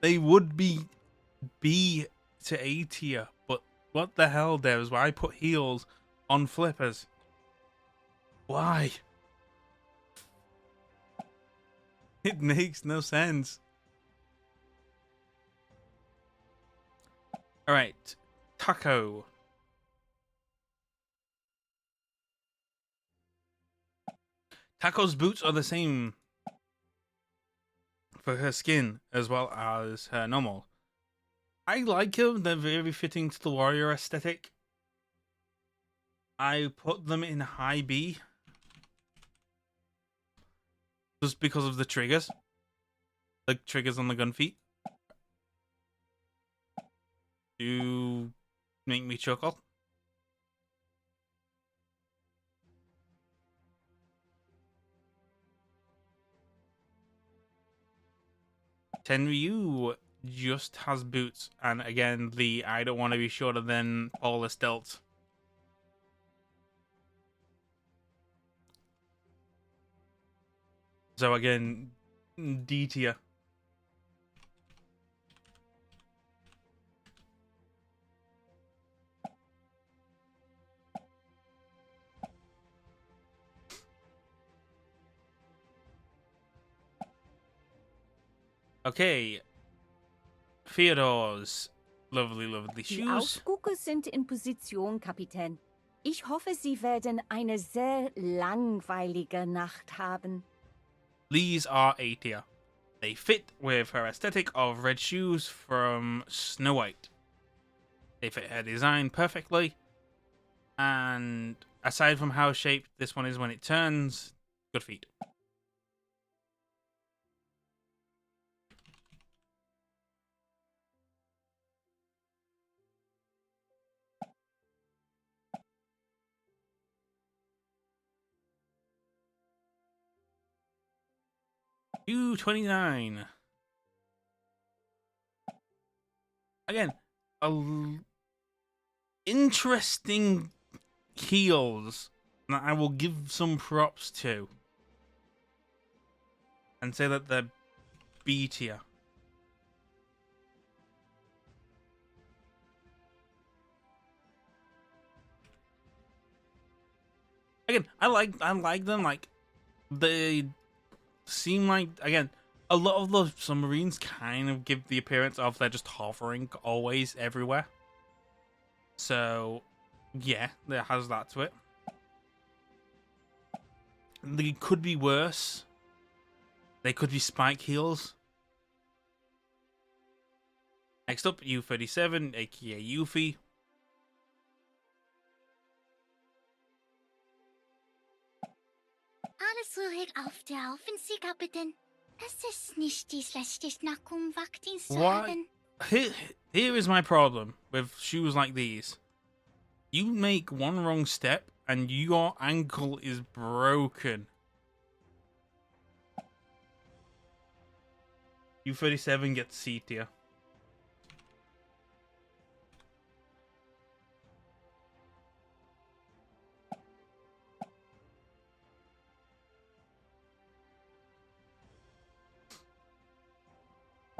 they would be B to A tier, but what the hell, devs? Why put heels on flippers? Why? It makes no sense. Alright, Taco. Taco's boots are the same for her skin as well as her normal. I like them, they're very fitting to the warrior aesthetic. I put them in high B just because of the triggers. The triggers on the gun feet do make me chuckle. Tenryu just has boots, and again, the I don't want to be shorter than Paula Stelt. So again, D tier. Okay. Theodore's lovely, lovely Die shoes. Ausgucke sind in Position, Kapitän. Ich hoffe, Sie werden eine sehr langweilige Nacht haben. These are A tier. They fit with her aesthetic of red shoes from Snow White. They fit her design perfectly. And aside from how shaped this one is when it turns, good feet. U29. Again, interesting heels that I will give some props to. And say that they're B tier. Again, I like them. Like, they seem like, again, a lot of the submarines kind of give the appearance of they're just hovering always everywhere. So, yeah, there has that to it. They could be worse. They could be spike heels. Next up, U-37, aka Yuffie. Alles ruhig auftauchen, Sie, Kapitän. Es ist nicht die schlechteste Nackung, Wachdienst zu haben. Here is my problem with shoes like these. You make one wrong step and your ankle is broken. U-37 gets C tier.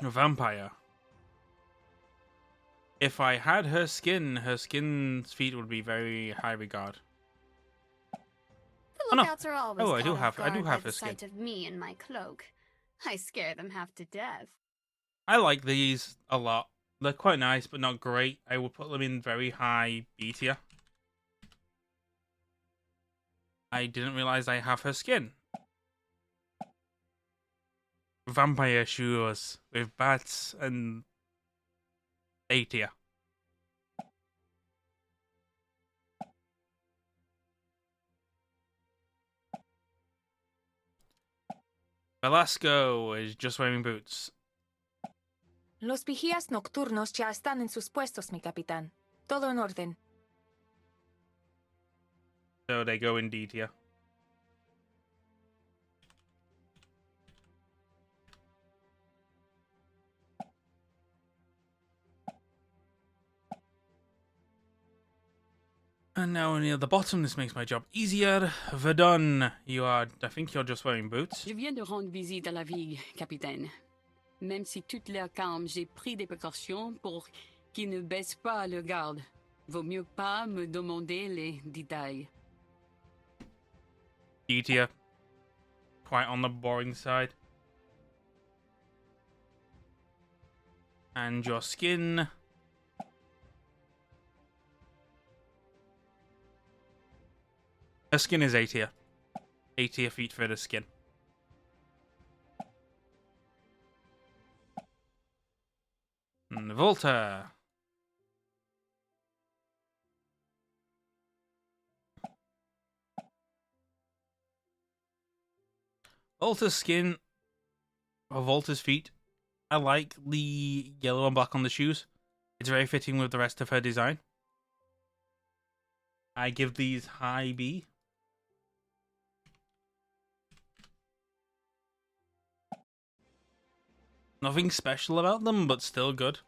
Vampire. If I had her skin's feet would be very high regard. The lookouts are always I do have by her the skin. sight of me in my cloak. I scare them half to death. I like these a lot. They're quite nice, but not great. I would put them in very high B tier. I didn't realize I have her skin. Vampire shoes with bats and A tier. Velasco is just wearing boots. Los vigías nocturnos ya están en sus puestos, mi capitán. Todo en orden. So they go in D tier. And now near the bottom, this makes my job easier. Verdun, I think you're just wearing boots. Je viens de rendre visite à la ville, capitaine. Même si toute l'air calme, j'ai pris des précautions pour qu'ils ne baissent pas le garde. Vaut mieux pas me demander les détails. D tier. Quite on the boring side. And your skin. Her skin is A tier. A tier feet for the skin. And Volta. Volta's skin, or Volta's feet, I like the yellow and black on the shoes. It's very fitting with the rest of her design. I give these high B. Nothing special about them, but still good.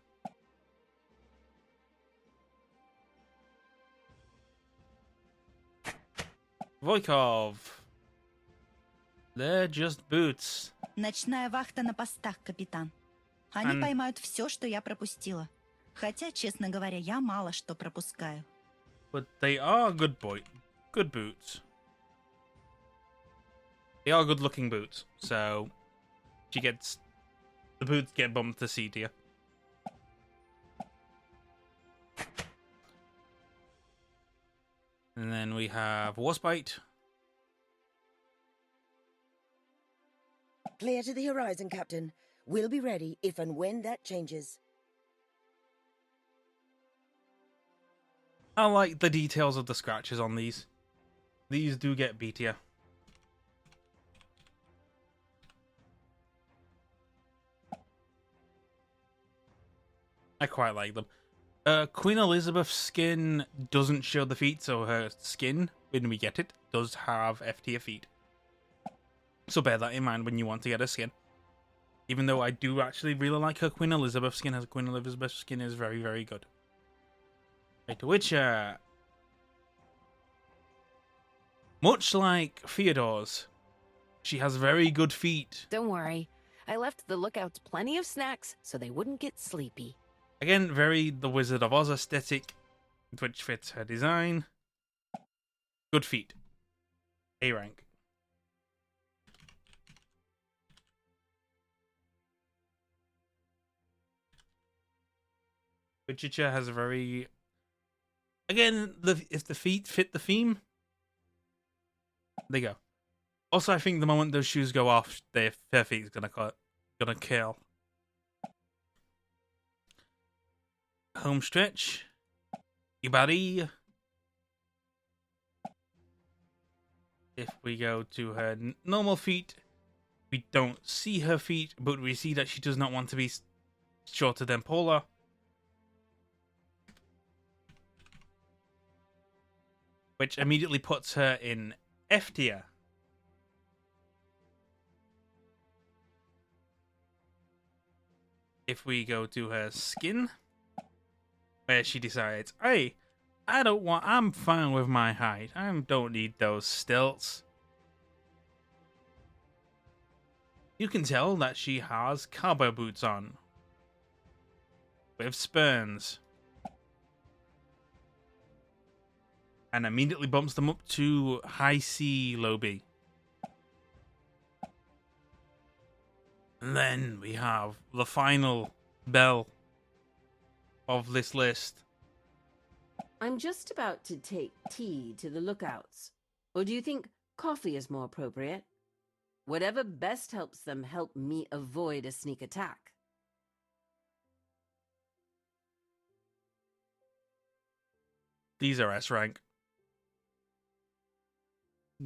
Voykov. They're just boots. Ночная вахта на постах, капитан. Они поймают все, что я пропустила. Хотя, честно говоря, я мало что пропускаю. But they are good boots. They are good looking boots, so the boots get bumped to C tier. And then we have Waspite. Clear to the horizon, Captain. We'll be ready if and when that changes. I like the details of the scratches on these. These do get B tier. I quite like them. Queen Elizabeth's skin doesn't show the feet, so her skin, when we get it, does have F tier feet. So bear that in mind when you want to get her skin. Even though I do actually really like her Queen Elizabeth skin, her Queen Elizabeth skin is very, very good. Right, Witcher. Much like Theodore's, she has very good feet. Don't worry. I left the lookouts plenty of snacks so they wouldn't get sleepy. Again, very the Wizard of Oz aesthetic, which fits her design. Good feet. A rank. Witcher has a very... Again, if the feet fit the theme, they go. Also, I think the moment those shoes go off, their feet is gonna kill. Home stretch. Ibari. If we go to her normal feet, we don't see her feet, but we see that she does not want to be shorter than Paula. Which immediately puts her in F tier. If we go to her skin, where she decides, hey, I'm fine with my height. I don't need those stilts. You can tell that she has carbo boots on. With spurns. And immediately bumps them up to high C, low B. And then we have the final bell of this list. I'm just about to take tea to the lookouts. Or do you think coffee is more appropriate? Whatever best helps them help me avoid a sneak attack. These are S rank.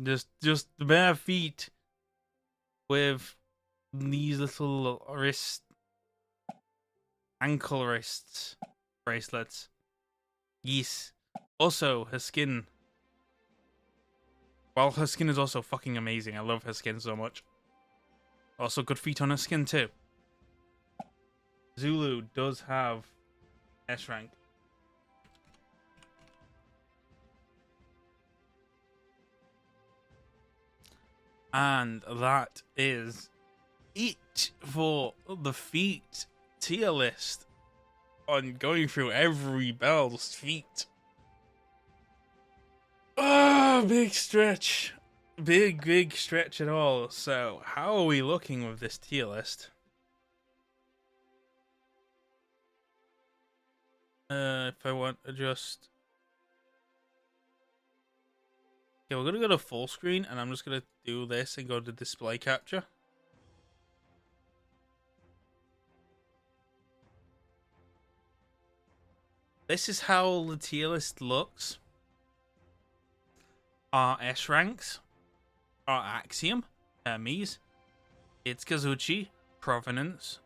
Just the bare feet with these little ankle wrists bracelets. Yes. Also, her skin Well, her skin is also fucking amazing. I love her skin so much. Also, good feet on her skin too. Zulu does have S rank. And that is it for the feat tier list on going through every Belle's feat. Oh, big stretch. Big stretch at all. So, how are we looking with this tier list? If I want to just... Okay, we're going to go to full screen, and I'm just going to do this and go to display capture. This is how the tier list looks. Our S ranks, our Axiom, Hermes, Itsukazuchi, Provenance,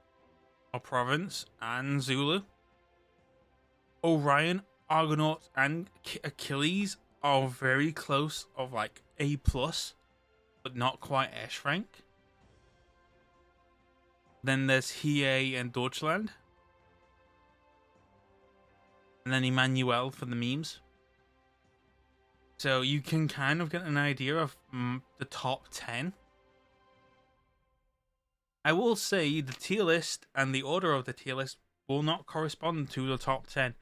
or Province, and Zulu. Orion, Argonaut, and Achilles are very close of like A+, but not quite S rank. Then there's Hiei and Deutschland. And then Emmanuel for the memes. So you can kind of get an idea of the top 10. I will say the tier list and the order of the tier list will not correspond to the top 10.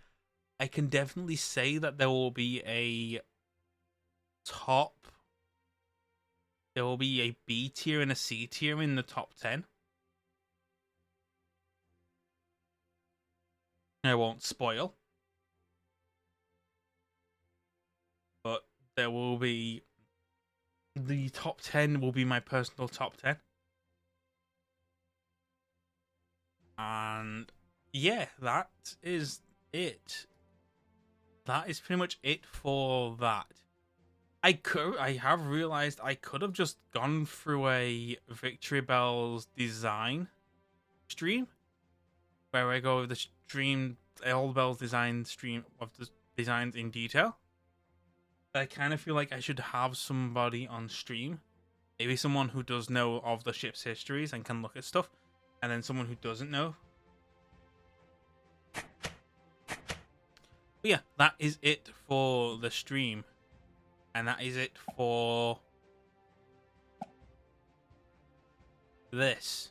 I can definitely say that there will be a top... There will be a B tier and a C tier in the top 10. I won't spoil. But there will be... The top 10 will be my personal top 10. And yeah, that is it. That is pretty much it for that. I have realized I could have just gone through a Victory Belle's design stream, where I go over the stream, all Belle's design stream of the designs in detail. But I kind of feel like I should have somebody on stream, maybe someone who does know of the ship's histories and can look at stuff, and then someone who doesn't know. But yeah, that is it for the stream. And that is it for this.